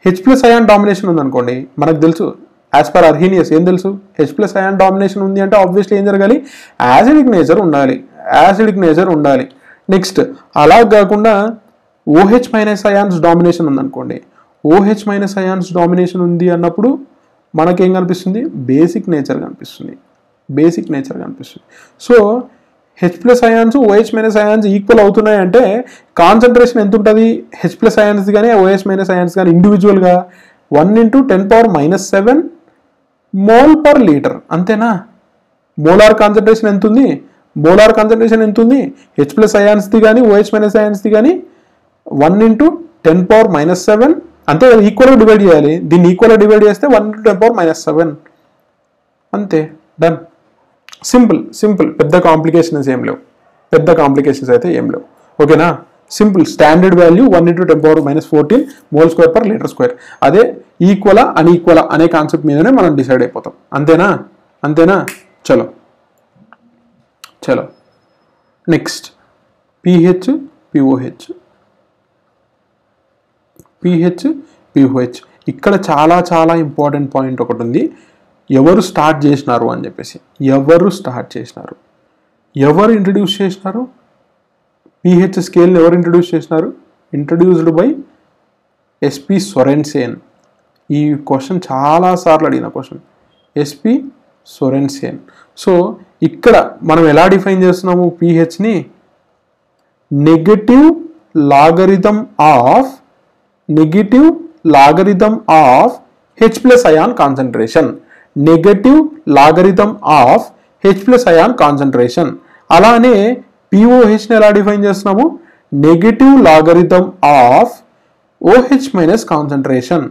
H+ ion డామినేషన్ ఉందనుకోండి, మనకు తెలుసు యాజ్ పర్ అర్హీనియస్ ఏం తెలుసు, H+ ion డామినేషన్ ఉంది అంటే ఆబ్వియస్లీ ఏం జరగాలి, యాసిడిక్ నేచర్ ఉండాలి. నెక్స్ట్ అలా కాకుండా OH మైనస్ అయాన్స్ డామినేషన్ ఉందనుకోండి, OH మైనస్ అయాన్స్ డామినేషన్ ఉంది అన్నప్పుడు మనకేం కనిపిస్తుంది? బేసిక్ నేచర్ కనిపిస్తుంది. బేసిక్ నేచర్ కనిపిస్తుంది. So H plus ions OH minus ions equal అవుతున్నాయి అంటే కాన్సన్ట్రేషన్ ఎంత ఉంటుంది? H ప్లస్ అయాన్స్ కానీ OH మైనస్ అయాన్స్ కానీ ఇండివిజువల్గా 1 × 10⁻⁷ మోల్ పర్ లీటర్. అంతేనా? మోలార్ కాన్సన్ట్రేషన్ ఎంత ఉంది? మోలార్ కాన్సన్ట్రేషన్ ఎంత ఉంది? H ప్లస్ అయాన్స్ది కానీ OH మైనస్ అయాన్స్ది కానీ 1 × 10⁻⁷. అంతే కదా, ఈక్వల్గా డివైడ్ చేయాలి. దీన్ని ఈక్వల్గా డివైడ్ చేస్తే 1 × 10⁻⁷. అంతే, డన్. సింపుల్ సింపుల్, పెద్ద కాంప్లికేషన్స్ ఏం లేవు. పెద్ద కాంప్లికేషన్స్ అయితే ఏం లేవు. ఓకేనా? Simple. Standard value 1 × 10⁻⁻14 mole square per litre square. అదే ఈక్వలా అన్ఈక్వలా అనే కాన్సెప్ట్ మీదనే మనం డిసైడ్ అయిపోతాం. అంతేనా? అంతేనా? చలో చలో next pH pOH. pH pOH ఇక్కడ చాలా చాలా ఇంపార్టెంట్ పాయింట్ ఒకటి ఉంది. ఎవరు స్టార్ట్ చేసినారు అని చెప్పేసి. ఎవరు స్టార్ట్ చేసినారు, ఎవరు ఇంట్రడ్యూస్ చేసినారు? pH స్కేల్ని ఎవరు ఇంట్రడ్యూస్ చేసినారు? Introduced by SP సొరెన్సేన్. ఈ క్వశ్చన్ చాలాసార్లు అడిగిన క్వశ్చన్, SP సొరెన్సేన్. సో ఇక్కడ మనం ఎలా డిఫైన్ చేస్తున్నాము pHని? Negative logarithm of H plus ion concentration. Negative logarithm of H plus ion concentration. అలానే pOHని ఎలా డిఫైన్ చేస్తున్నాము? Negative logarithm of OH minus concentration.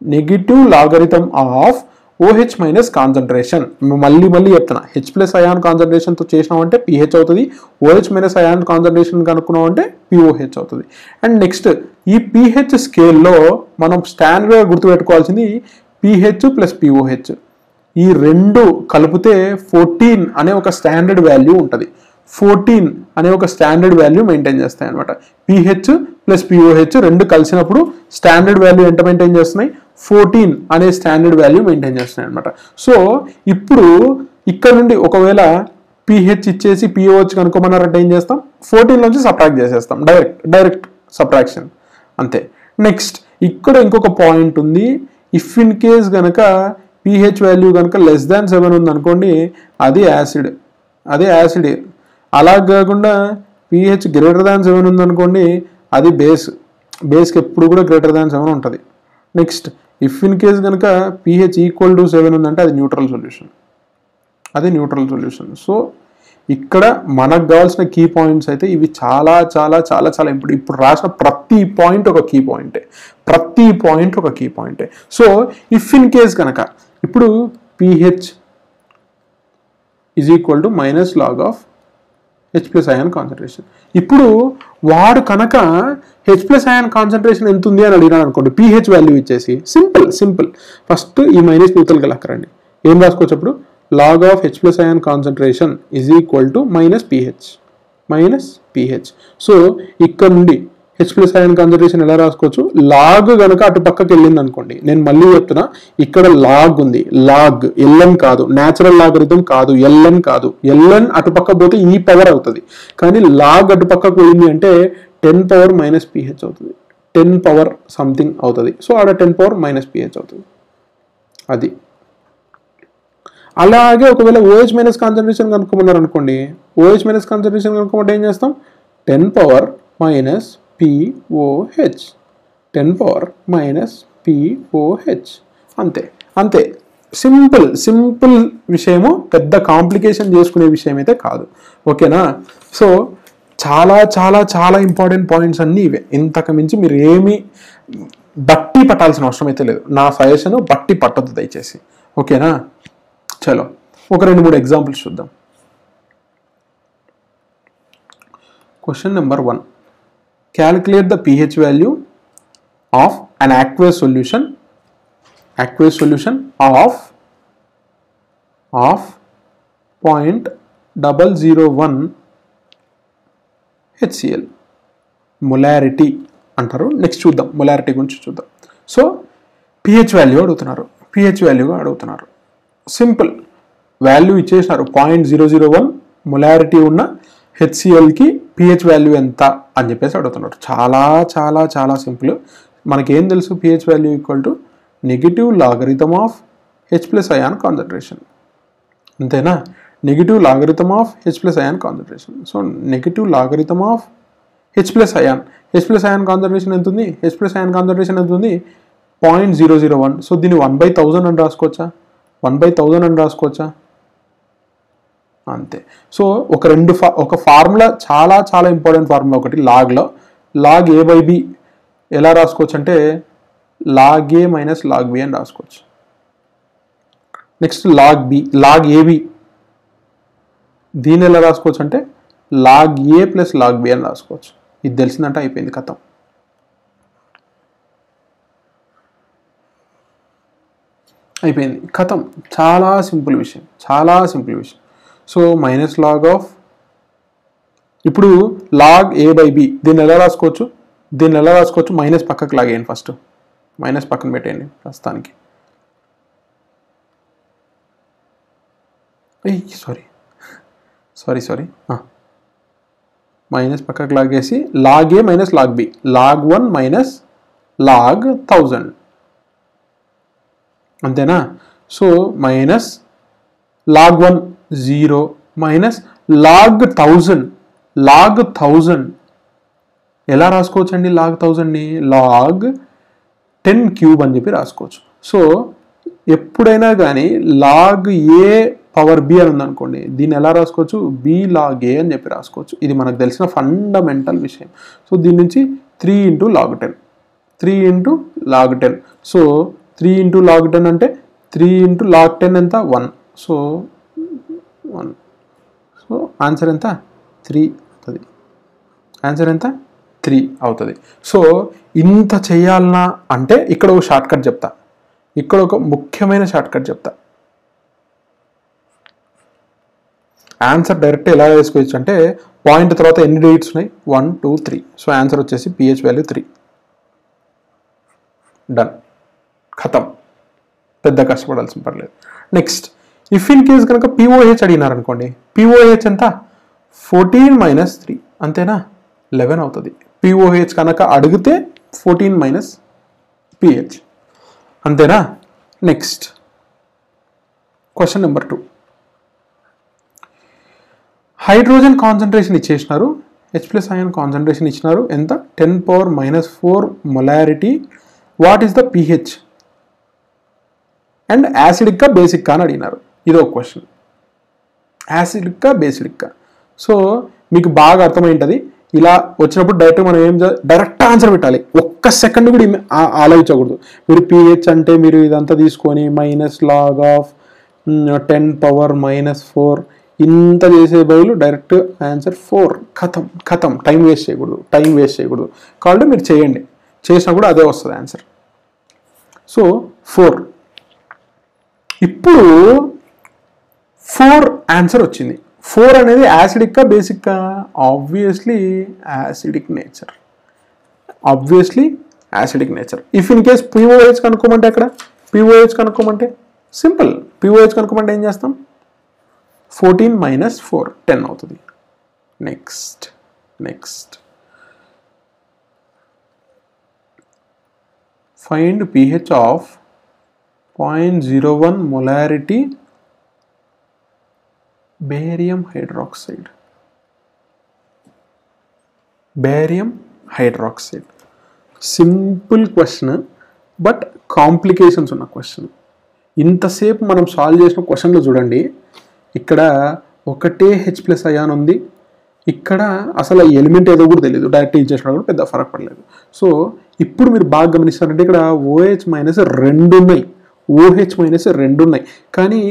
Negative logarithm of OH minus concentration. మళ్ళీ చెప్తున్నా, H ప్లస్ అయాన్ కాన్సన్ట్రేషన్తో చేసినామంటే pH అవుతుంది. OH minus ion concentration కనుక్కున్నామంటే pOH అవుతుంది. అండ్ నెక్స్ట్ ఈ pH స్కేల్లో మనం స్టాండర్డ్గా గుర్తుపెట్టుకోవాల్సింది pH ప్లస్ pOH. ఈ రెండు కలిపితే 14 అనే ఒక స్టాండర్డ్ వాల్యూ ఉంటుంది. 14 అనే ఒక స్టాండర్డ్ వాల్యూ మెయింటైన్ చేస్తాయి అనమాట. pH ప్లస్ pOH రెండు కలిసినప్పుడు స్టాండర్డ్ వాల్యూ ఎంత మెయింటైన్ చేస్తున్నాయి? 14 అనే స్టాండర్డ్ వాల్యూ మెయింటైన్ చేస్తున్నాయి అనమాట. సో ఇప్పుడు ఇక్కడ నుండి ఒకవేళ pH ఇచ్చేసి pOH కనుక్కోమన్నారంటే ఏం చేస్తాం? 14 నుంచి సబ్ట్రాక్ట్ చేసేస్తాం. డైరెక్ట్ సబ్ట్రాక్షన్, అంతే. నెక్స్ట్ ఇక్కడ ఇంకొక పాయింట్ ఉంది. ఇఫ్ ఇన్ కేస్ కనుక pH వాల్యూ కనుక <7 ఉందనుకోండి, అది యాసిడ్. అలా కాకుండా pH <7 ఉందనుకోండి, అది బేస్కి ఎప్పుడు కూడా <7 ఉంటుంది. నెక్స్ట్ ఇఫ్ ఇన్ కేస్ కనుక pH = 7 ఉందంటే అది న్యూట్రల్ సొల్యూషన్. సో ఇక్కడ మనకు కావాల్సిన కీ పాయింట్స్ అయితే ఇవి చాలా చాలా చాలా చాలా ఇంపార్టెంట్. ఇప్పుడు రాసిన ప్రతి పాయింట్ ఒక కీ పాయింటే. సో ఇఫ్ ఇన్ కేస్ కనుక ఇప్పుడు pH = -log of H plus ion concentration. ఇప్పుడు వాడు కనుక H ప్లస్ అయాన్ కాన్సన్ట్రేషన్ ఎంత ఉంది అని అడిగినాడు అనుకోండి, pH వాల్యూ ఇచ్చేసి సింపుల్ ఫస్ట్ ఈ మైనస్ న్యూట్రల్కి లక్కరండి. ఏం రాసుకోవచ్చు అప్పుడు? log of H plus ion concentration = -pH. So ఇక్కడ నుండి H ప్లస్ అయాన్ కాన్సన్ట్రేషన్ ఎలా రాసుకోవచ్చు? లాగ్ కనుక అటు పక్కకి వెళ్ళింది అనుకోండి, నేను మళ్ళీ చెప్తున్నా, ఇక్కడ లాగ్ ఉంది. లాగ్ LN కాదు, న్యాచురల్ లాగరిథం కాదు, LN కాదు. LN అటు పక్క పోతే ఈ పవర్ అవుతుంది. కానీ లాగ్ అటు పక్కకు పోయింది అంటే 10⁻- pH అవుతుంది. 10 పవర్ సంథింగ్ అవుతుంది. సో ఆడ 10⁻- pH అవుతుంది. అది అలాగే ఒకవేళ OH మైనస్ కాన్సన్ట్రేషన్ కనుక్కోమన్నారు అనుకోండి, OH మైనస్ కాన్సన్ట్రేషన్ కనుక్కోమంటే ఏం చేస్తాం? 10⁻- pOH. 10⁻- pOH. అంతే. సింపుల్ విషయము, పెద్ద కాంప్లికేషన్ చేసుకునే విషయం అయితే కాదు. ఓకేనా? సో చాలా చాలా చాలా ఇంపార్టెంట్ పాయింట్స్ అన్నీ ఇవే. ఇంతకు మించి మీరు ఏమీ బట్టి పట్టాల్సిన అవసరం అయితే లేదు. నా సజెషన్ బట్టి పట్టద్దు దయచేసి. ఓకేనా? చలో ఒక 2-3 ఎగ్జాంపుల్స్ చూద్దాం. Question number 1. Calculate the pH value of an aqueous solution of 0.001 HCl. Molarity అంటారు. నెక్స్ట్ చూద్దాం, మొలారిటీ గురించి చూద్దాం. సో pH వాల్యూ అడుగుతున్నారు. సింపుల్ వాల్యూ ఇచ్చేసినారు. 0.001 మొలారిటీ ఉన్న HClకి పిహెచ్ వాల్యూ ఎంత అని చెప్పేసి అడుగుతున్నారు. చాలా చాలా చాలా సింపుల్. మనకేం తెలుసు, pH value equal to negative logarithm of H plus ion concentration. అంతేనా? Negative logarithm of H plus ion concentration. So negative logarithm of H plus ion concentration ఎంత ఉంది? హెచ్ ప్లస్ అయాన్ కాన్సన్ట్రేషన్ ఎంత ఉంది? 0.001. So దీన్ని 1/1000 అని రాసుకోవచ్చా? 1/1000 అని రాసుకోవచ్చా? అంతే. So ఒక ఫార్ములా, చాలా చాలా ఇంపార్టెంట్ ఫార్ములా ఒకటి లాగ్లో, లాగ్ ఏ బై బి ఎలా రాసుకోవచ్చు అంటే log A minus log B అని రాసుకోవచ్చు. నెక్స్ట్ లాగ్ ఏబి, దీన్ని ఎలా రాసుకోవచ్చు అంటే లాగ్ ఏ ప్లస్ లాగ్ బి అని రాసుకోవచ్చు. ఇది తెలిసిందంటే అయిపోయింది, కథం. అయిపోయింది, కథం. చాలా సింపుల్ విషయం, చాలా సింపుల్ విషయం. సో మైనస్ లాగ్ ఆఫ్, ఇప్పుడు లాగ్ ఏ బై బి దీన్ని ఎలా రాసుకోవచ్చు? మైనస్ పక్కకు లాగేయండి, ఫస్ట్ మైనస్ పక్కన పెట్టేయండి ప్రస్తుతానికి. సారీ మైనస్ పక్కకు లాగేసి log A minus log B, log 1 minus log 1000. అంతేనా? So minus log 1 0 minus log 1000 ఎలా రాసుకోవచ్చు అండి? లాగ్ 1000ని లాగ్ 10 క్యూబ్ అని చెప్పి రాసుకోవచ్చు. సో ఎప్పుడైనా కానీ లాగ్ ఏ పవర్ బి అని ఉందనుకోండి, దీన్ని ఎలా రాసుకోవచ్చు? బి లాగ్ ఏ అని చెప్పి రాసుకోవచ్చు. ఇది మనకు తెలిసిన ఫండమెంటల్ విషయం. సో దీని నుంచి 3 × log 10, 3 × log 10. సో 3 × log 10 అంటే 3 × log 10 ఎంత? 1. సో 1. సో ఆన్సర్ ఎంత? 3 అవుతుంది. ఆన్సర్ ఎంత? 3 అవుతుంది. సో ఇంత చేయాలన్నా అంటే ఇక్కడ ఒక షార్ట్ కట్ చెప్తా, ఇక్కడ ఒక ముఖ్యమైన షార్ట్ కట్ చెప్తా. ఆన్సర్ డైరెక్ట్ ఎలా వేసుకోవచ్చు అంటే పాయింట్ తర్వాత ఎన్ని డిజిట్స్ ఉన్నాయి? 1 2 3. సో ఆన్సర్ వచ్చేసి పిహెచ్ వాల్యూ 3. డన్, ఖతం. పెద్ద కష్టపడాల్సిన పర్లేదు. నెక్స్ట్, ఇఫ్ ఇన్ కేస్ కనుక పిఓహెచ్ అడిగినారు అనుకోండి, పిఓహెచ్ ఎంత? 14 మైనస్ 3. అంతేనా? 11 అవుతుంది. పిఓహెచ్ కనుక అడిగితే 14 మైనస్ పిహెచ్. అంతేనా? Next question number 2. Hydrogen concentration ఇచ్చేసినారు, హెచ్ ప్లస్ అయాన్ కాన్సన్ట్రేషన్ ఇచ్చినారు. ఎంత? 10⁻⁴ molarity. What is the pH? And యాసిడిక్కా బేసిక్కా అని అడిగినారు. ఇది ఒక క్వశ్చన్. యాసిడిక్కా బేసిడిక్కా. సో మీకు బాగా అర్థమైంటుంది. ఇలా వచ్చినప్పుడు డైరెక్ట్ ఆన్సర్ పెట్టాలి. ఒక్క సెకండ్ కూడా ఆలోచించకూడదు. మీరు పిహెచ్ అంటే మీరు ఇదంతా తీసుకొని మైనస్ లాగ్ ఆఫ్ 10⁻⁴ ఇంత చేసే బదులు డైరెక్ట్ ఆన్సర్ 4. ఖతం. టైం వేస్ట్ చేయకూడదు. కాబట్టి మీరు చేయండి, చేసినా కూడా అదే వస్తుంది ఆన్సర్. సో 4. ఇప్పుడు 4 ఆన్సర్ వచ్చింది. 4 అనేది యాసిడిక్కా బేసిక్కా? Obviously acidic nature. If in case pOH కనుక్కోమంటే అక్కడ సింపుల్. పిఓహెచ్ కనుక్కోమంటే ఏం చేస్తాం? 14 మైనస్ 4 10 అవుతుంది. Next find pH of 0.01 molarity barium hydroxide. Simple question, but complications ఉన్న క్వశ్చన్. ఇంతసేపు మనం సాల్వ్ చేసిన క్వశ్చన్లో చూడండి, ఇక్కడ ఒకటే హెచ్ ప్లస్ అయాన్ ఉంది, ఇక్కడ అసలు ఎలిమెంట్ ఏదో కూడా తెలియదు, డైరెక్ట్ ఇచ్చేసినా కూడా పెద్ద ఫరక్ పడలేదు. సో ఇప్పుడు మీరు బాగా గమనిస్తారంటే ఇక్కడ OH మైనస్ 2 ఉన్నాయి, OH మైనస్ 2 ఉన్నాయి. కానీ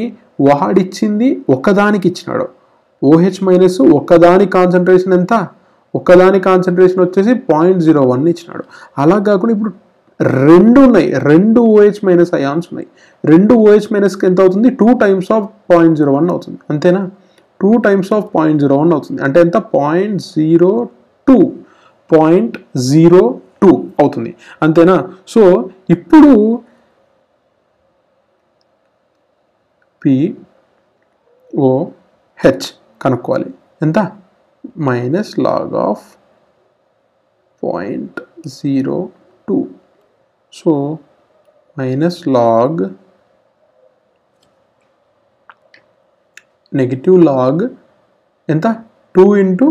వాడిచ్చింది ఒకదానికి ఇచ్చినాడు. OH మైనస్ ఒకదాని కాన్సన్ట్రేషన్ ఎంత? ఒకదాని కాన్సన్ట్రేషన్ వచ్చేసి 0.01 ఇచ్చినాడు. అలా కాకుండా ఇప్పుడు 2 ఉన్నాయి, 2 OH మైనస్ అయాన్స్ ఉన్నాయి. 2 OH మైనస్కి ఎంత అవుతుంది? 2 టైమ్స్ ఆఫ్ 0.01 అవుతుంది. అంతేనా? 2 టైమ్స్ ఆఫ్ 0.01 అవుతుంది. అంటే ఎంత? 0.02 అవుతుంది. అంతేనా? సో ఇప్పుడు POH కనుక్కోవాలి. ఎంత? minus log of 0.02. So minus log negative log ఎంత 2 into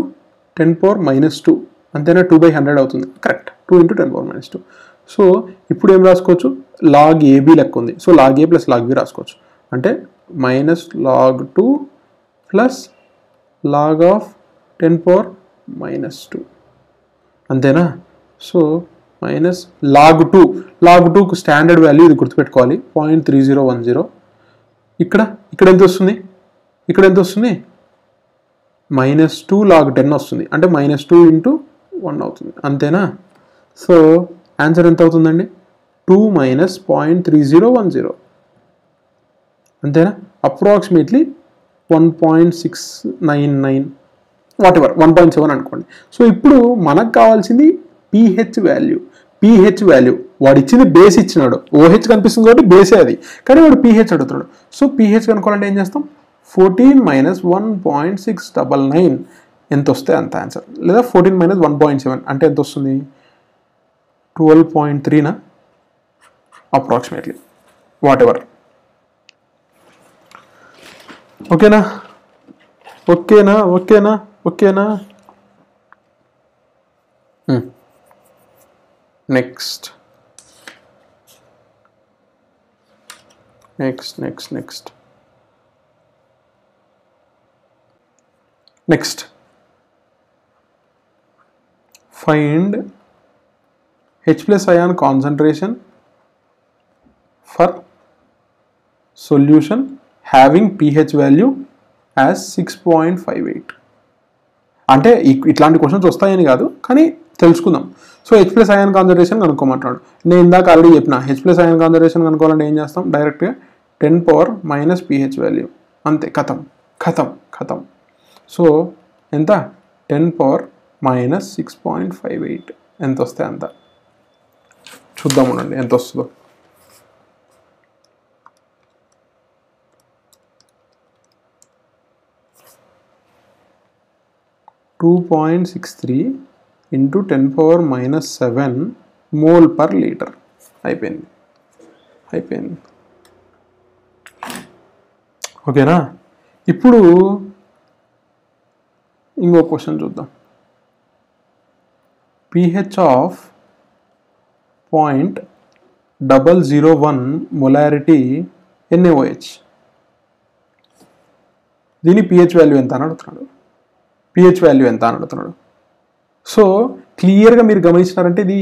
10 power minus 2 అంతేనా 2/100 అవుతుంది correct 2 into 10 power minus 2. So ఇప్పుడు ఏం రాసుకోవచ్చు log AB లెక్క ఉంది so log A plus log B రాసుకోవచ్చు అంటే minus log 2 plus log of 10 power minus 2 అంతేనా సో మైనస్ log 2కు స్టాండర్డ్ వాల్యూ ఇది గుర్తుపెట్టుకోవాలి 0.3010 ఇక్కడ ఎంత వస్తుంది -2 log 10 వస్తుంది అంటే -2 into 1 అవుతుంది అంతేనా సో ఆన్సర్ ఎంత అవుతుందండి 2 minus 0.3010 అంతేనా అప్రాక్సిమేట్లీ 1.699 వాటెవర్ 1.7 అనుకోండి సో ఇప్పుడు మనకు కావాల్సింది pH వాల్యూ వాడు ఇచ్చింది బేస్ ఇచ్చినాడు OH కనిపిస్తుంది కాబట్టి బేసే అది కానీ వాడు pH అడుగుతున్నాడు సో pH కనుక్కోవాలంటే ఏం చేస్తాం 14 minus 1.699 ఎంత వస్తే అంత ఆన్సర్ లేదా 14 minus 1.7 అంటే ఎంత వస్తుంది 12.3 అప్రాక్సిమేట్లీ వాటెవర్ ఓకేనా next find H plus ion concentration for solution having pH value as 6.58 అంటే ఇట్లాంటి క్వశ్చన్స్ వస్తాయని కాదు కానీ తెలుసుకుందాం so H plus ion concentration కనుక్కోమంటాడు నేను ఇందాక ఆల్రెడీ చెప్పిన H plus ion concentration కనుక్కోవాలంటే ఏం చేస్తాం డైరెక్ట్గా 10 power minus pH వాల్యూ అంతే ఖతం సో ఎంత 10 power minus 6.58 ఎంత వస్తే అంత చూద్దామునండి ఎంత వస్తుందో (2.63 into 10 power minus 7 mole per liter) అయిపోయింది ఓకేనా ఇప్పుడు ఇంకో క్వశ్చన్ చూద్దాం pH of 0.001 molarity NaOH దీని pH వాల్యూ ఎంత అని అడుగుతున్నాడు సో క్లియర్గా మీరు గమనించినారంటే ఇది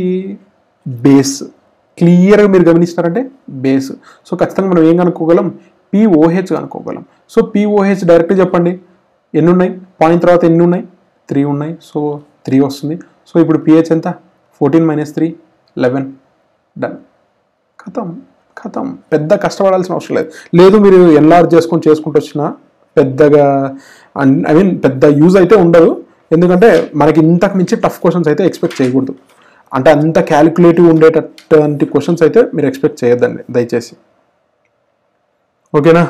బేస్ సో ఖచ్చితంగా మనం ఏం కనుక్కోగలం POH కనుక్కోగలం సో POH డైరెక్ట్ చెప్పండి ఎన్ని ఉన్నాయి పాయింట్ తర్వాత ఎన్ని ఉన్నాయి 3 ఉన్నాయి సో 3 వస్తుంది సో ఇప్పుడు pH ఎంత 14 minus 3 11 డన్ ఖతం పెద్ద కష్టపడాల్సిన అవసరం లేదు మీరు ఎన్లార్జ్ చేసుకుంటూ వచ్చినా పెద్దగా పెద్ద యూజ్ అయితే ఉండదు ఎందుకంటే మనకి ఇంతకు మించి టఫ్ క్వశ్చన్స్ అయితే ఎక్స్పెక్ట్ చేయకూడదు అంటే అంత క్యాలిక్యులేటివ్ ఉండేటటువంటి క్వశ్చన్స్ అయితే మీరు ఎక్స్పెక్ట్ చేయొద్దండి దయచేసి ఓకేనా